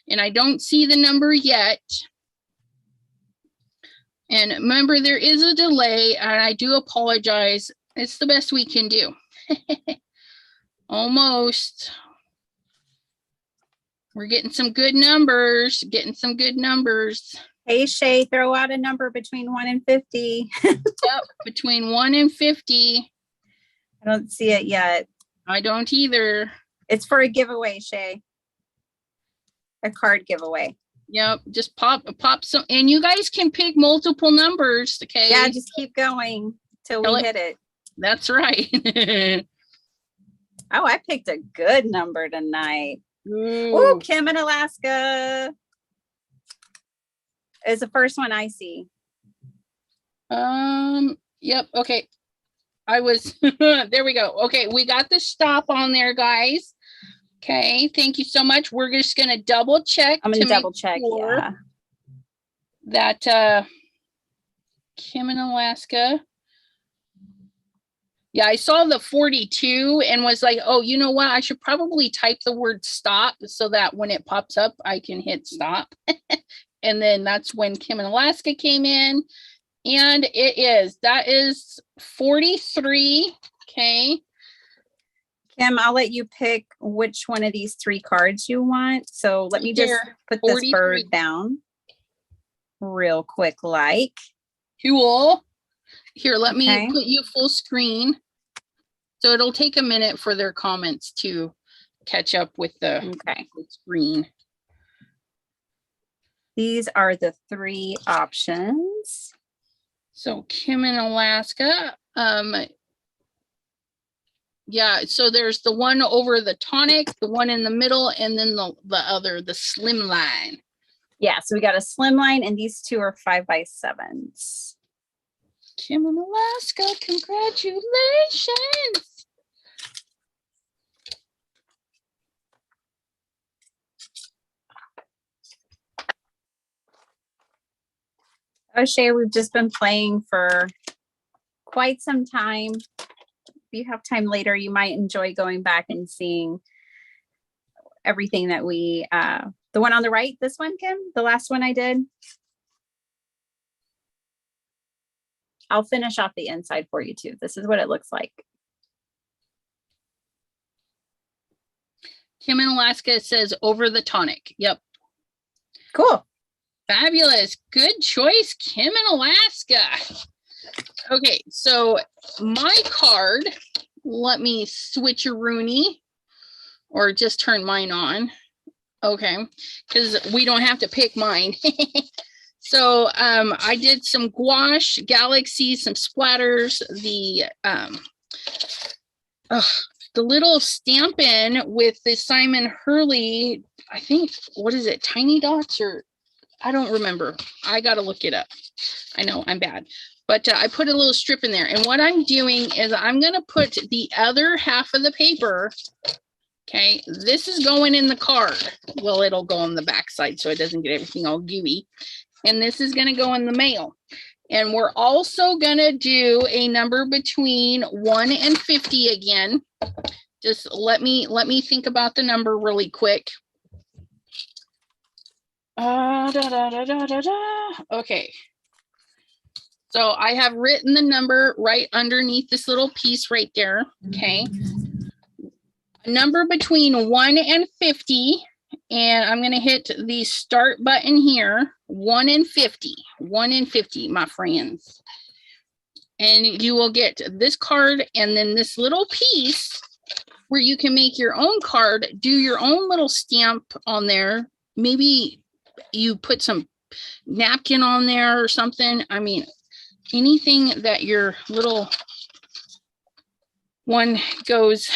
And I don't see the number yet. And remember, there is a delay, and I do apologize. It's the best we can do. Almost. We're getting some good numbers, Hey, Shay, throw out a number between 1 and 50. Yep, between 1 and 50. I don't see it yet. I don't either. It's for a giveaway, Shay. A card giveaway. Yep, just pop some, and you guys can pick multiple numbers, okay? Yeah, just keep going till we hit it. That's right. Oh, I picked a good number tonight. Ooh. Ooh, Kim in Alaska is the first one I see. Yep, okay. There we go. Okay, we got the stop on there, guys. Okay, thank you so much. We're just gonna double check. I'm gonna double check, yeah. That Kim in Alaska. Yeah, I saw the 42 and was like, oh, you know what? I should probably type the word stop so that when it pops up, I can hit stop. And then that's when Kim in Alaska came in. And that is 43. Okay. Kim, I'll let you pick which one of these 3 cards you want. So let me just put this bird down real quick, like. Cool. Here, let me put you full screen. So it'll take a minute for their comments to catch up with the screen. These are the 3 options. So Kim in Alaska. Yeah, so there's the one over the tonic, the one in the middle, and then the slim line. Yeah, so we got a slim line, and these 2 are 5x7s. Kim in Alaska, congratulations. Oh, Shay, we've just been playing for quite some time. If you have time later, you might enjoy going back and seeing everything that we, the one on the right, this one, Kim, the last one I did. I'll finish off the inside for you too. This is what it looks like. Kim in Alaska says over the tonic. Yep. Cool. Fabulous. Good choice, Kim in Alaska. Okay, so my card, let me switch a Rooney or just turn mine on. Okay, because we don't have to pick mine. So I did some gouache, galaxy, some splatters, the little Stampin' with the Simon Hurley, I think, what is it, tiny dots, or I don't remember. I got to look it up. I know I'm bad, but I put a little strip in there. And what I'm doing is I'm going to put the other half of the paper. Okay, this is going in the card. Well, it'll go on the back side so it doesn't get everything all gooey. And this is going to go in the mail. And we're also going to do a number between 1 and 50 again. Just let me think about the number really quick. Okay. So I have written the number right underneath this little piece right there. Okay. A number between 1 and 50. And I'm going to hit the start button here. 1 and 50. 1 and 50, my friends. And you will get this card and then this little piece where you can make your own card, do your own little stamp on there. Maybe you put some napkin on there or something. I mean, anything that your little one goes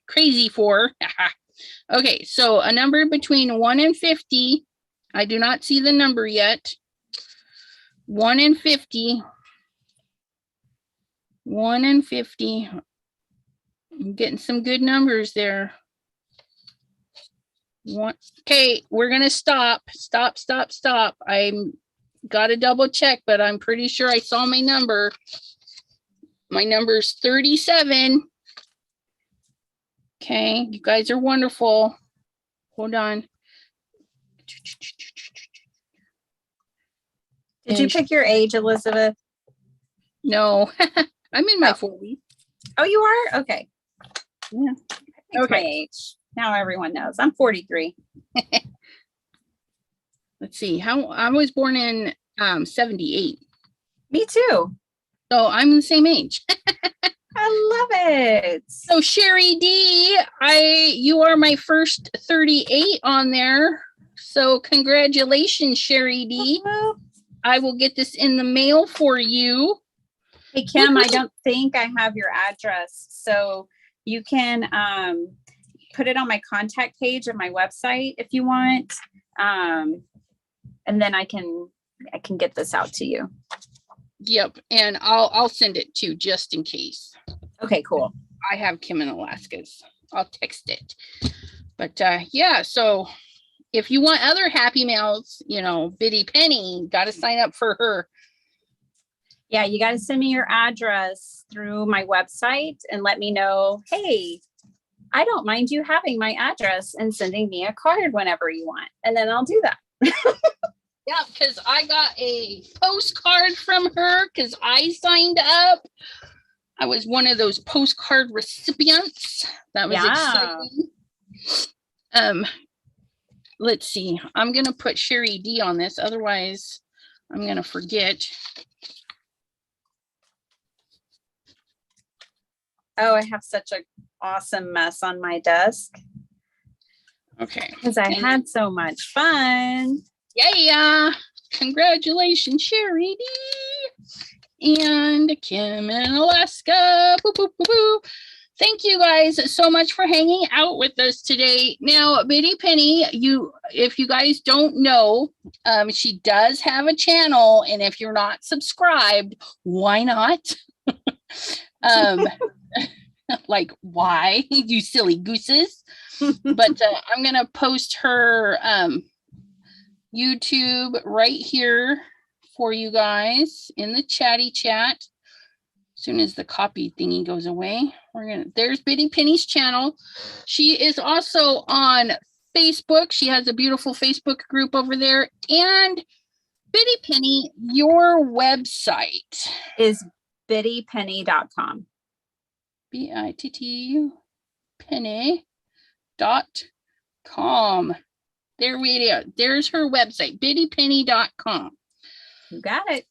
crazy for. Okay, so a number between 1 and 50. I do not see the number yet. 1 and 50. 1 and 50. I'm getting some good numbers there. Okay, we're gonna stop. Stop. I'm got to double check, but I'm pretty sure I saw my number. My number's 37. Okay, you guys are wonderful. Hold on. Did you pick your age, Elizabeth? No, I'm in my 40s. Oh, you are? Okay. Yeah. Okay. My age. Now everyone knows. I'm 43. Let's see. How I was born in 78. Me too. So I'm the same age. I love it. So Sherry D, you are my first 38 on there. So congratulations, Sherry D. I will get this in the mail for you. Hey Kim, I don't think I have your address. So you can put it on my contact page of my website if you want. And then I can get this out to you. Yep, and I'll send it too, just in case. Okay, cool. I have Kim in Alaska's. I'll text it. But yeah, so if you want other happy mails, you know, Biddy Penny, got to sign up for her. Yeah, you got to send me your address through my website and let me know, hey, I don't mind you having my address and sending me a card whenever you want. And then I'll do that. Yeah, because I got a postcard from her because I signed up. I was one of those postcard recipients. That was exciting. Let's see. I'm going to put Sherry D on this. Otherwise, I'm going to forget. Oh, I have such an awesome mess on my desk. Okay. Because I had so much fun. Yeah. Congratulations, Sherry D. And Kim in Alaska. Boo, boo, boo, boo. Thank you guys so much for hanging out with us today. Now, Biddy Penny, if you guys don't know, she does have a channel, and if you're not subscribed, why not? Like, why, you silly gooses? But I'm gonna post her YouTube right here for you guys in the chatty chat. As soon as the copy thingy goes away, there's Biddy Penny's channel. She is also on Facebook. She has a beautiful Facebook group over there. And Biddy Penny, your website is bittypenny.com. BITT penny.com. There we go. There's her website, bittypenny.com. You got it.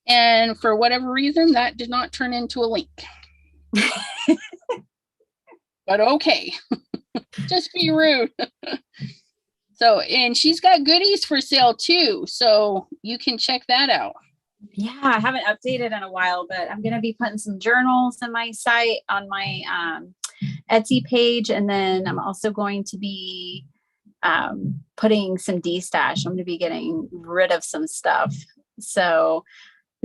And for whatever reason, that did not turn into a link. But okay, just be rude. So, and she's got goodies for sale too. So you can check that out. Yeah, I haven't updated in a while, but I'm going to be putting some journals in my site on my Etsy page. And then I'm also going to be putting some D-stash. I'm going to be getting rid of some stuff. So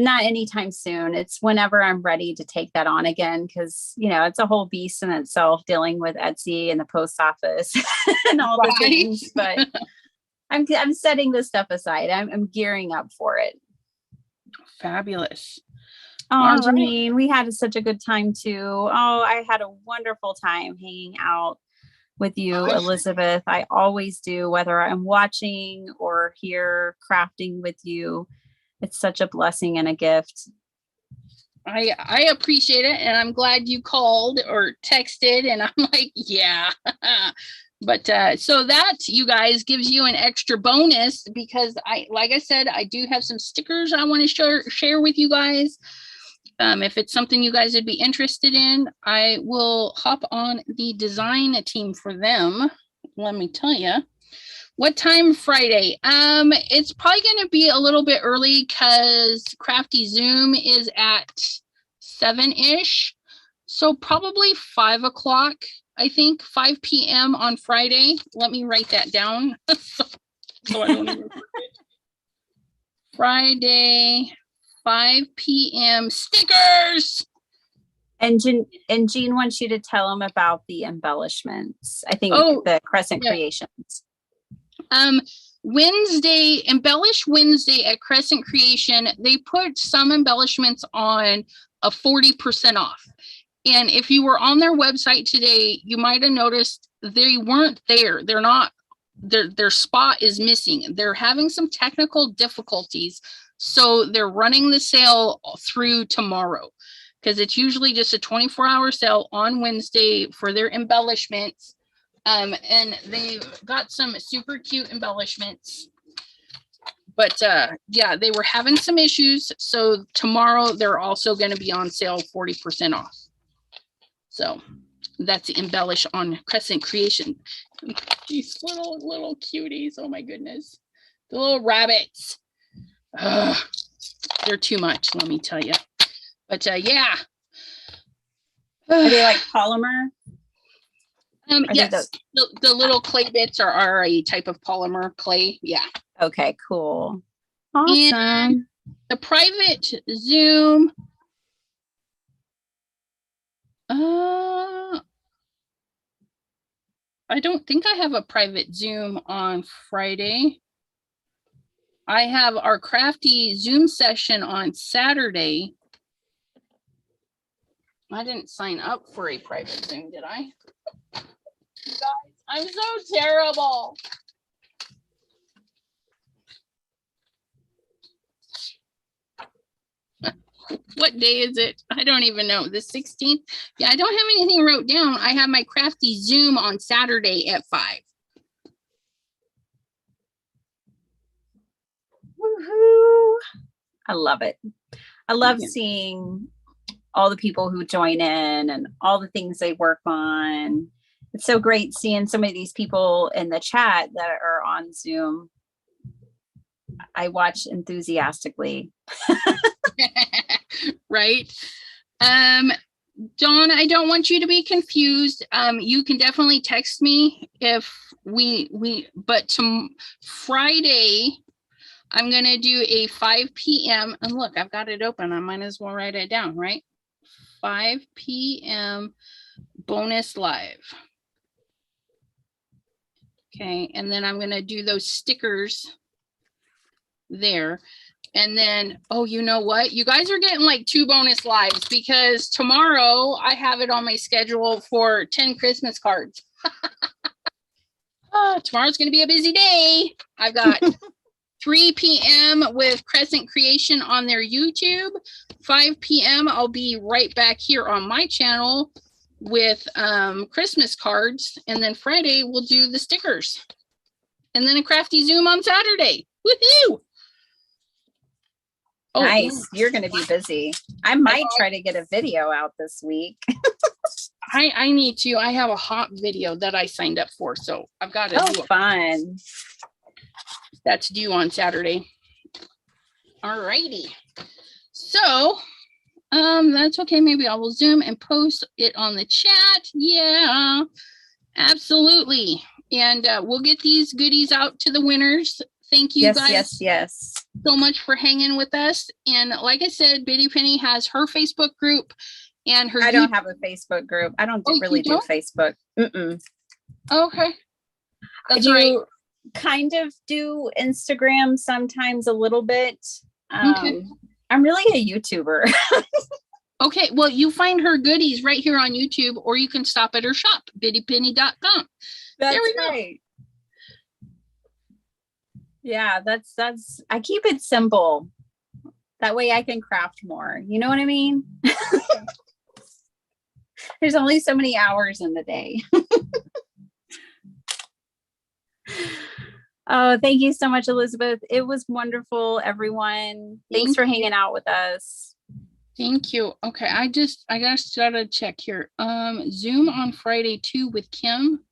not anytime soon. It's whenever I'm ready to take that on again, because, you know, it's a whole beast in itself dealing with Etsy and the post office and all the things. But I'm setting this stuff aside. I'm gearing up for it. Fabulous. Oh, Janine, we had such a good time too. Oh, I had a wonderful time hanging out with you, Elizabeth. I always do, whether I'm watching or here crafting with you. It's such a blessing and a gift. I appreciate it. And I'm glad you called or texted. And I'm like, yeah. But so that, you guys, gives you an extra bonus because like I said, I do have some stickers I want to share with you guys. If it's something you guys would be interested in, I will hop on the design team for them. Let me tell you. What time Friday? It's probably going to be a little bit early because Crafty Zoom is at 7-ish. So probably 5 o'clock, I think, 5 p.m. on Friday. Let me write that down. So I don't even forget. Friday, 5 p.m. stickers. And Jean wants you to tell them about the embellishments. I think the Crescent Creations. Wednesday, Embellish Wednesday at Crescent Creation, they put some embellishments on a 40% off. And if you were on their website today, you might have noticed they weren't there. They're not, their spot is missing. They're having some technical difficulties. So they're running the sale through tomorrow because it's usually just a 24-hour sale on Wednesday for their embellishments. And they've got some super cute embellishments. But yeah, they were having some issues. So tomorrow they're also going to be on sale 40% off. So that's the Embellish on Crescent Creation. These little cuties. Oh my goodness. The little rabbits. They're too much, let me tell you. But yeah. Are they like polymer? Yes, the little clay bits are a type of polymer clay. Yeah. Okay, cool. Awesome. And the private Zoom. I don't think I have a private Zoom on Friday. I have our crafty Zoom session on Saturday. I didn't sign up for a private Zoom, did I? You guys, I'm so terrible. What day is it? I don't even know. The 16th? Yeah, I don't have anything wrote down. I have my crafty Zoom on Saturday at 5. Woohoo! I love it. I love seeing all the people who join in and all the things they work on. It's so great seeing some of these people in the chat that are on Zoom. I watch enthusiastically. Right. Dawn, I don't want you to be confused. You can definitely text me if but Friday, I'm going to do a 5 p.m. And look, I've got it open. I might as well write it down, right? 5 p.m. bonus live. Okay. And then I'm going to do those stickers there. And then, oh, you know what? You guys are getting like 2 bonus lives because tomorrow I have it on my schedule for 10 Christmas cards. Tomorrow's going to be a busy day. I've got 3 p.m. with Crescent Creation on their YouTube. 5 p.m. I'll be right back here on my channel with Christmas cards. And then Friday we'll do the stickers. And then a crafty Zoom on Saturday. Woohoo! Oh, nice. You're going to be busy. I might try to get a video out this week. I need to. I have a hot video that I signed up for, so I've got to do it. Fun. That's due on Saturday. All righty. So, that's okay. Maybe I will zoom and post it on the chat. Yeah, absolutely. And we'll get these goodies out to the winners. Thank you guys so much for hanging with us. And like I said, Biddy Penny has her Facebook group and her. I don't have a Facebook group. I don't really do Facebook. Okay. That's I right. Kind of do Instagram sometimes a little bit. Okay. I'm really a YouTuber. Okay, well, you find her goodies right here on YouTube, or you can stop at her shop, biddypenny.com. That's there we right. Go. Yeah, that's I keep it simple. That way I can craft more. You know what I mean? There's only so many hours in the day. Oh, thank you so much, Elizabeth. It was wonderful, everyone. Thanks for hanging out with us. Thank you. Okay, I gotta check here. Zoom on Friday too with Kim.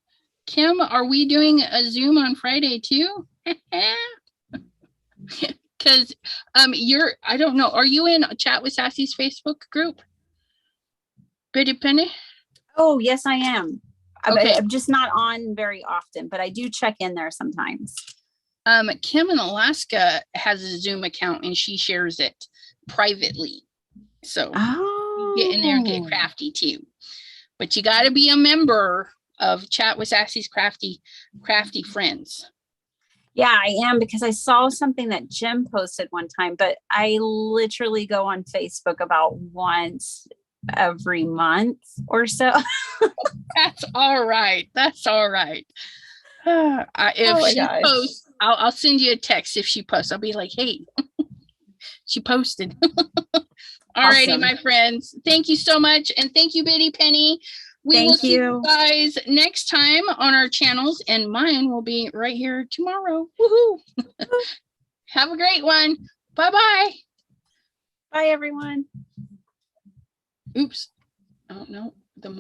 Kim, are we doing a Zoom on Friday too? Because I don't know, are you in Chat with Sassy's Facebook group? Biddy Penny? Oh, yes, I am. Okay. I'm just not on very often, but I do check in there sometimes. Kim in Alaska has a Zoom account and she shares it privately. So you get in there and get crafty too. But you got to be a member of Chat with Sassy's Crafty Friends. Yeah, I am, because I saw something that Jim posted one time, but I literally go on Facebook about once every month or so. That's all right. If she posts, I'll send you a text if she posts. I'll be like, hey, she posted. All righty, my friends. Thank you so much. And thank you, Biddy Penny. We will see you guys next time on our channels, and mine will be right here tomorrow. Woohoo! Have a great one. Bye-bye. Bye, everyone. Oops. Oh, no.